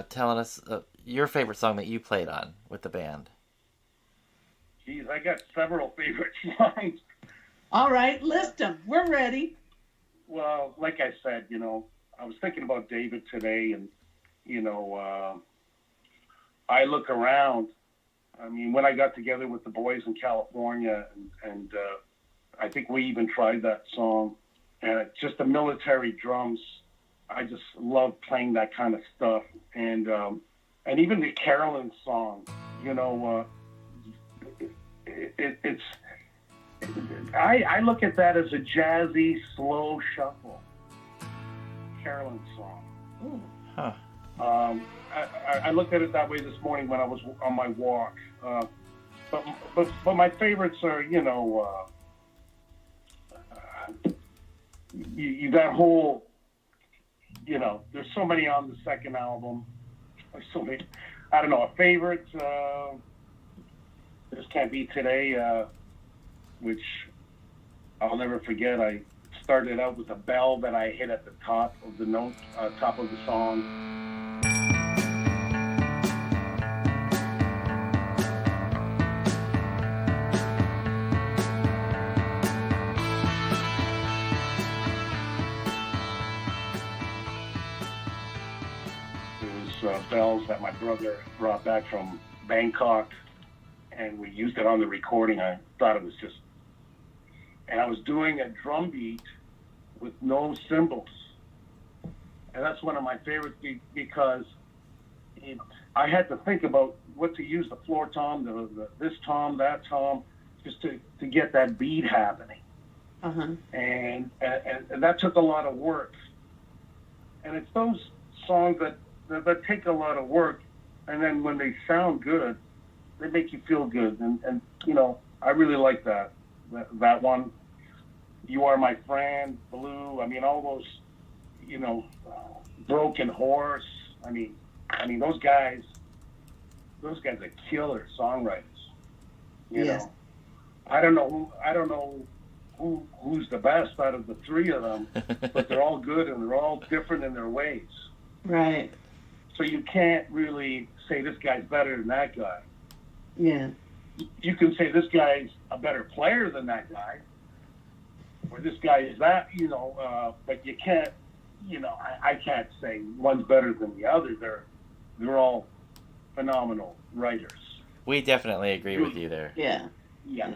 Telling us your favorite song that you played on with the band.
Geez, I got several favorite songs.
All right, list them. We're ready.
Well, like I said, you know, I was thinking about David today, and, you know, I look around. I mean, when I got together with the boys in California, and I think we even tried that song, and just the military drums, I just love playing that kind of stuff. And even the Carolyn song, you know, I look at that as a jazzy, slow shuffle Carolyn song.
Ooh.
Huh.
I looked at it that way this morning when I was on my walk. But my favorites are, you know, you that whole, you know, there's so many on the second album. There's so many. I don't know, a favorite. This Can't Be Today, which I'll never forget. I started out with a bell that I hit at the top of the note, top of the song. It was bells that my brother brought back from Bangkok, and we used it on the recording. I thought it was just, and I was doing a drum beat with no cymbals, and that's one of my favorites because I had to think about what to use, the floor tom, this tom, that tom, just to get that beat happening.
Uh-huh.
And that took a lot of work. And it's those songs that take a lot of work, and then when they sound good, they make you feel good. And you know, I really like that one. You Are My Friend, Blue. I mean, all those, you know, Broken Horse. I mean, those guys are killer songwriters. You
Yes.
know, I don't know who's the best out of the three of them, but they're all good and they're all different in their ways.
Right.
So you can't really say this guy's better than that guy.
Yeah.
You can say this guy's a better player than that guy, or this guy is that, you know, but you can't, you know, I can't say one's better than the other. They're all phenomenal writers.
We definitely agree with you there.
Yeah.
Yeah.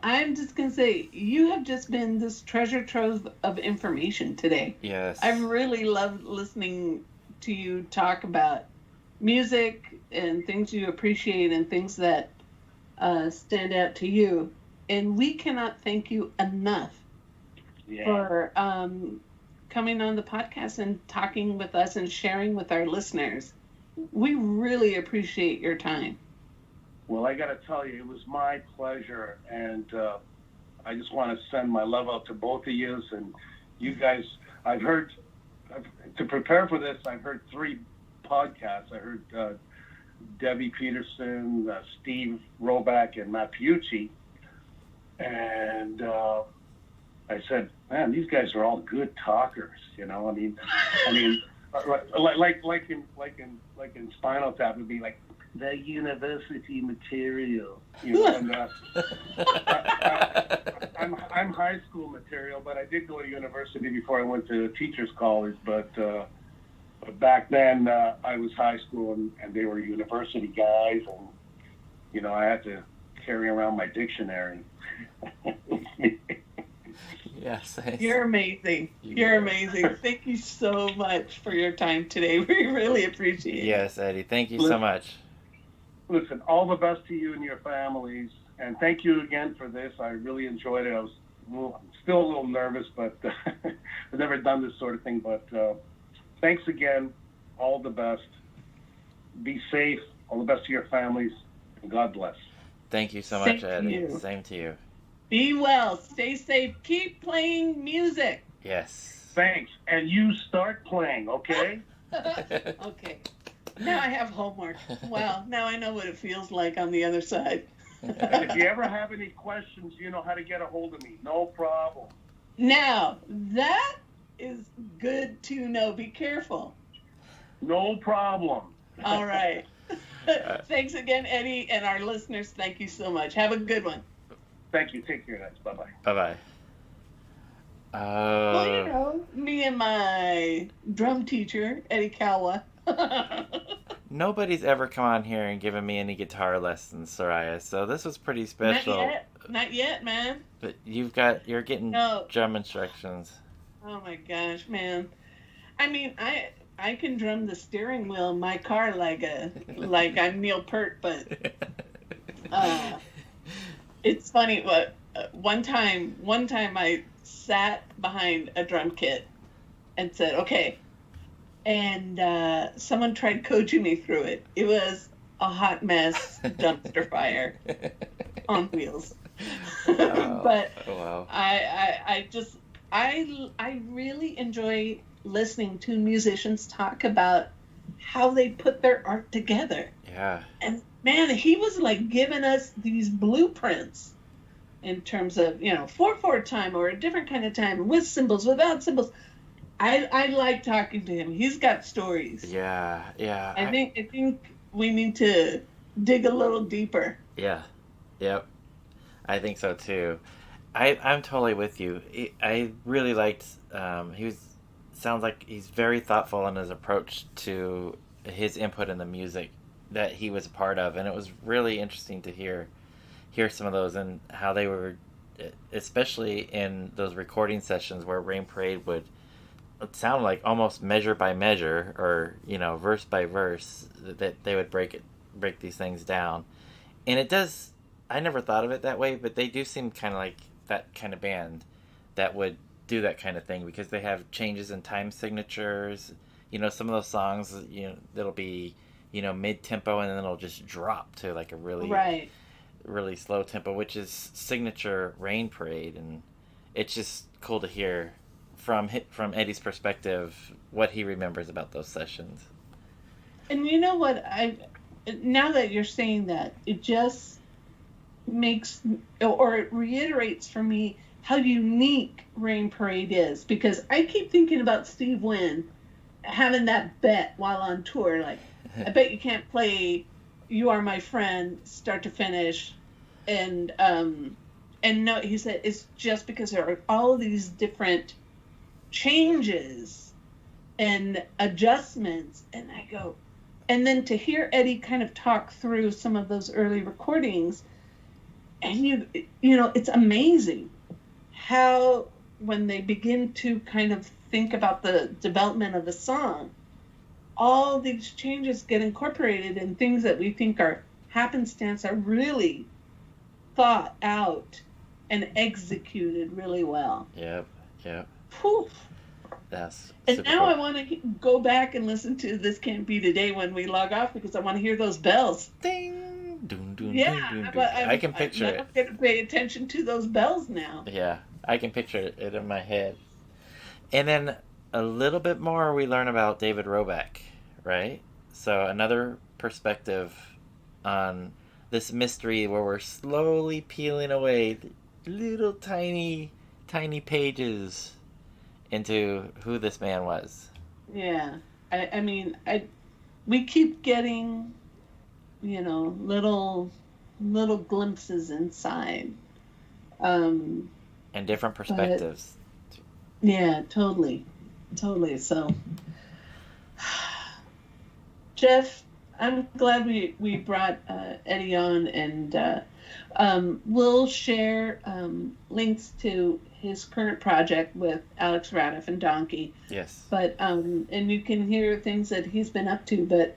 I'm just going to say, you have just been this treasure trove of information today.
Yes.
I've really loved listening to you talk about music and things you appreciate and things that stand out to you. And we cannot thank you enough for coming on the podcast and talking with us and sharing with our listeners. We really appreciate your time.
Well, I got to tell you, it was my pleasure, and I just want to send my love out to both of you. And you guys, to prepare for this, I've heard 3 podcasts. I heard Debbie Peterson, Steve Roback, and Matt Piucci. And I said, man, these guys are all good talkers, you know. I mean, like in Spinal Tap, it'd be like the university material, you know. And I'm high school material, but I did go to university before I went to teachers college. But back then I was high school, and they were university guys, and you know, I had to carry around my dictionary.
Yes.
You're amazing. You're amazing. Thank you so much for your time today. We really appreciate it.
Yes, Eddie. Thank you so much.
Listen, all the best to you and your families, and thank you again for this. I really enjoyed it. I was still a little nervous, but I've never done this sort of thing. But thanks again. All the best. be safe. All the best to your families, and God bless.
Thank you so
Same
much,
to
Eddie.
you.
Same to you.
Be well. Stay safe. Keep playing music.
Yes.
Thanks. And you start playing, okay?
Okay. Now I have homework. Well, now I know what it feels like on the other side.
And if you ever have any questions, you know how to get a hold of me. No problem.
Now, that is good to know. Be careful.
No problem.
All right. Thanks again, Eddie, and our listeners, thank you so much. Have a good one.
Thank you. Take care, guys. Bye-bye.
Bye-bye.
Well, you know, me and my drum teacher, Eddie Kalwa.
Nobody's ever come on here and given me any guitar lessons, Soraya, so this was pretty special.
Not yet, man.
But you're getting drum instructions.
Oh my gosh, man. I mean, I can drum the steering wheel in my car like I'm Neil Peart, but it's funny. What one time I sat behind a drum kit and said, "Okay," and someone tried coaching me through it. It was a hot mess, dumpster fire on wheels. But
wow.
I really enjoy listening to musicians talk about how they put their art together.
Yeah.
And man, he was like giving us these blueprints in terms of, 4/4 time or a different kind of time, with cymbals, without cymbals. I like talking to him. He's got stories.
Yeah.
I think we need to dig a little deeper.
Yeah. Yep. I think so too. I'm totally with you. I really liked. Sounds like he's very thoughtful in his approach to his input in the music that he was a part of, and it was really interesting to hear some of those and how they were, especially in those recording sessions where Rain Parade would sound like almost measure by measure, or verse by verse, that they would break these things down, and it does. I never thought of it that way, but they do seem kind of like that kind of band that would do that kind of thing, because they have changes in time signatures. Some of those songs, it'll be, mid-tempo, and then it'll just drop to like a really, really slow tempo, which is signature Rain Parade. And it's just cool to hear from Eddie's perspective what he remembers about those sessions.
And you know what? Now that you're saying that, it just makes, or it reiterates for me how unique Rain Parade is, because I keep thinking about Steve Wynn having that bet while on tour, like, I bet you can't play You Are My Friend start to finish, and no, he said it's just because there are all these different changes and adjustments, and I go, and then to hear Eddie kind of talk through some of those early recordings, and it's amazing how when they begin to kind of think about the development of the song, all these changes get incorporated, and things that we think are happenstance are really thought out and executed really well.
Yep.
Whew.
That's
and
super
now
cool.
I want to go back and listen to This Can't Be Today when we log off, because I want to hear those bells.
Ding. Dun, dun,
Yeah,
dun, dun,
but
dun. I can picture it.
I'm going to pay attention to those bells now.
Yeah, I can picture it in my head. And then a little bit more we learn about David Roback, right? So another perspective on this mystery where we're slowly peeling away little tiny pages into who this man was.
Yeah, I mean, we keep getting, little glimpses inside.
And different perspectives.
Yeah, totally. So, Jeff, I'm glad we brought Eddie on, and we'll share links to his current project with Alex Radiff and Donkey.
Yes.
But and you can hear things that he's been up to. But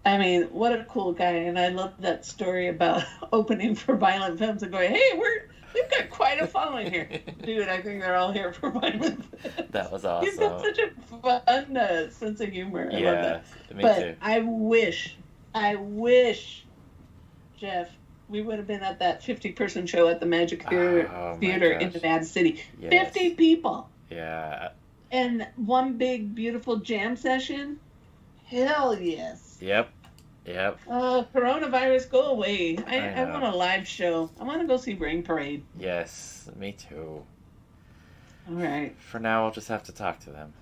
I mean, what a cool guy! And I love that story about opening for Violent Femmes and going, "Hey, We've got quite a following here. Dude, I think they're all here for Vitamin Fest.
That was awesome.
You've got such a fun sense of humor. I love that.
Me
but
too.
I wish, Jeff, we would have been at that 50-person show at the Magic Theater in Nevada City.
Yes.
50 people.
Yeah.
And one big, beautiful jam session. Hell yes.
Yep.
Coronavirus, go away. I
know.
want a live show. I want to go see Rain Parade.
Yes, me too.
All right.
For now, we'll just have to talk to them.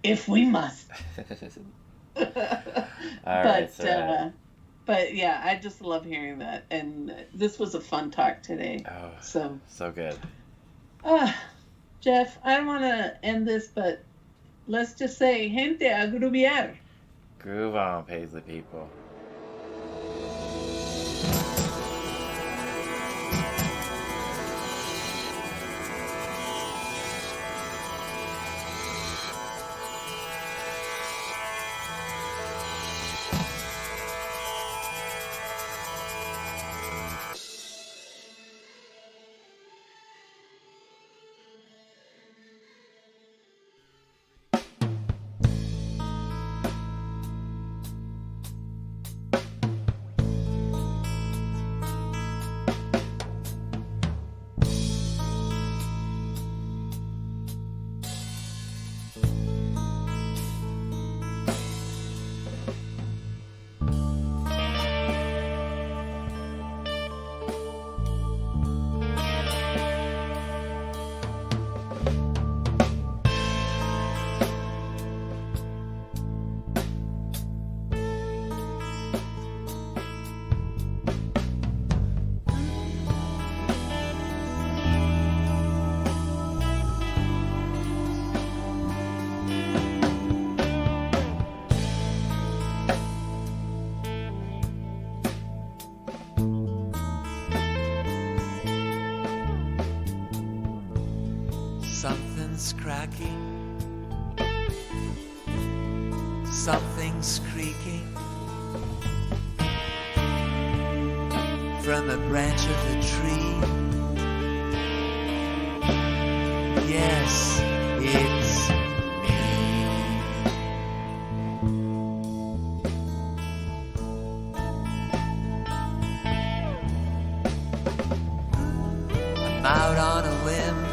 If we must.
Right.
But yeah, I just love hearing that. And this was a fun talk today.
Oh, so good.
Jeff, I don't want to end this, but let's just say, gente a groovear.
Groove on, Paisley people.
Something's cracking, something's creaking from a branch of the tree. Yes, it's me. I'm out on a limb,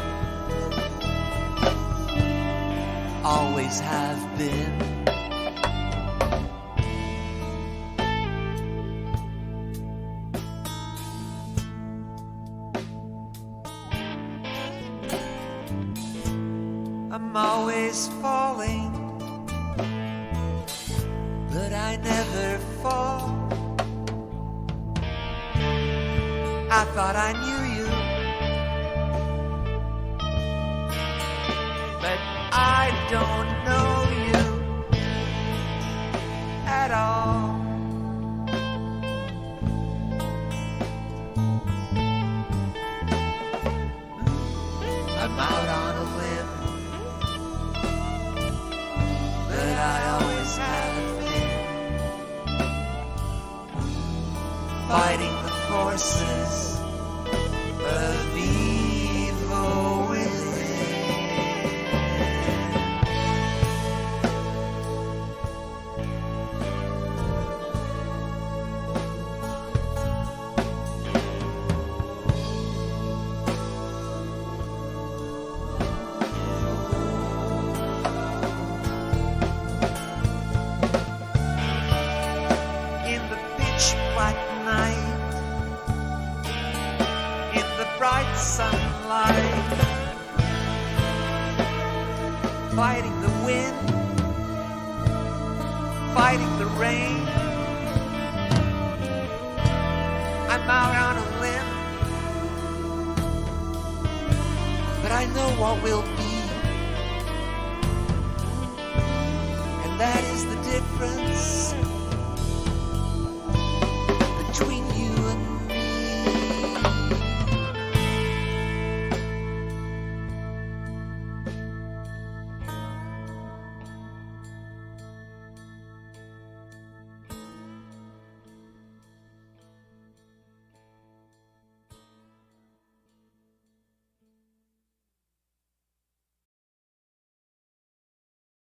always have been. I'm always falling, but I never fall. I thought I knew you, but I don't know you at all. I'm out on a limb, but I always have been, fighting the forces of evil within. In the pitch black night, in the bright sunlight, fighting the wind, fighting the rain. I'm out on a limb, but I know what will be.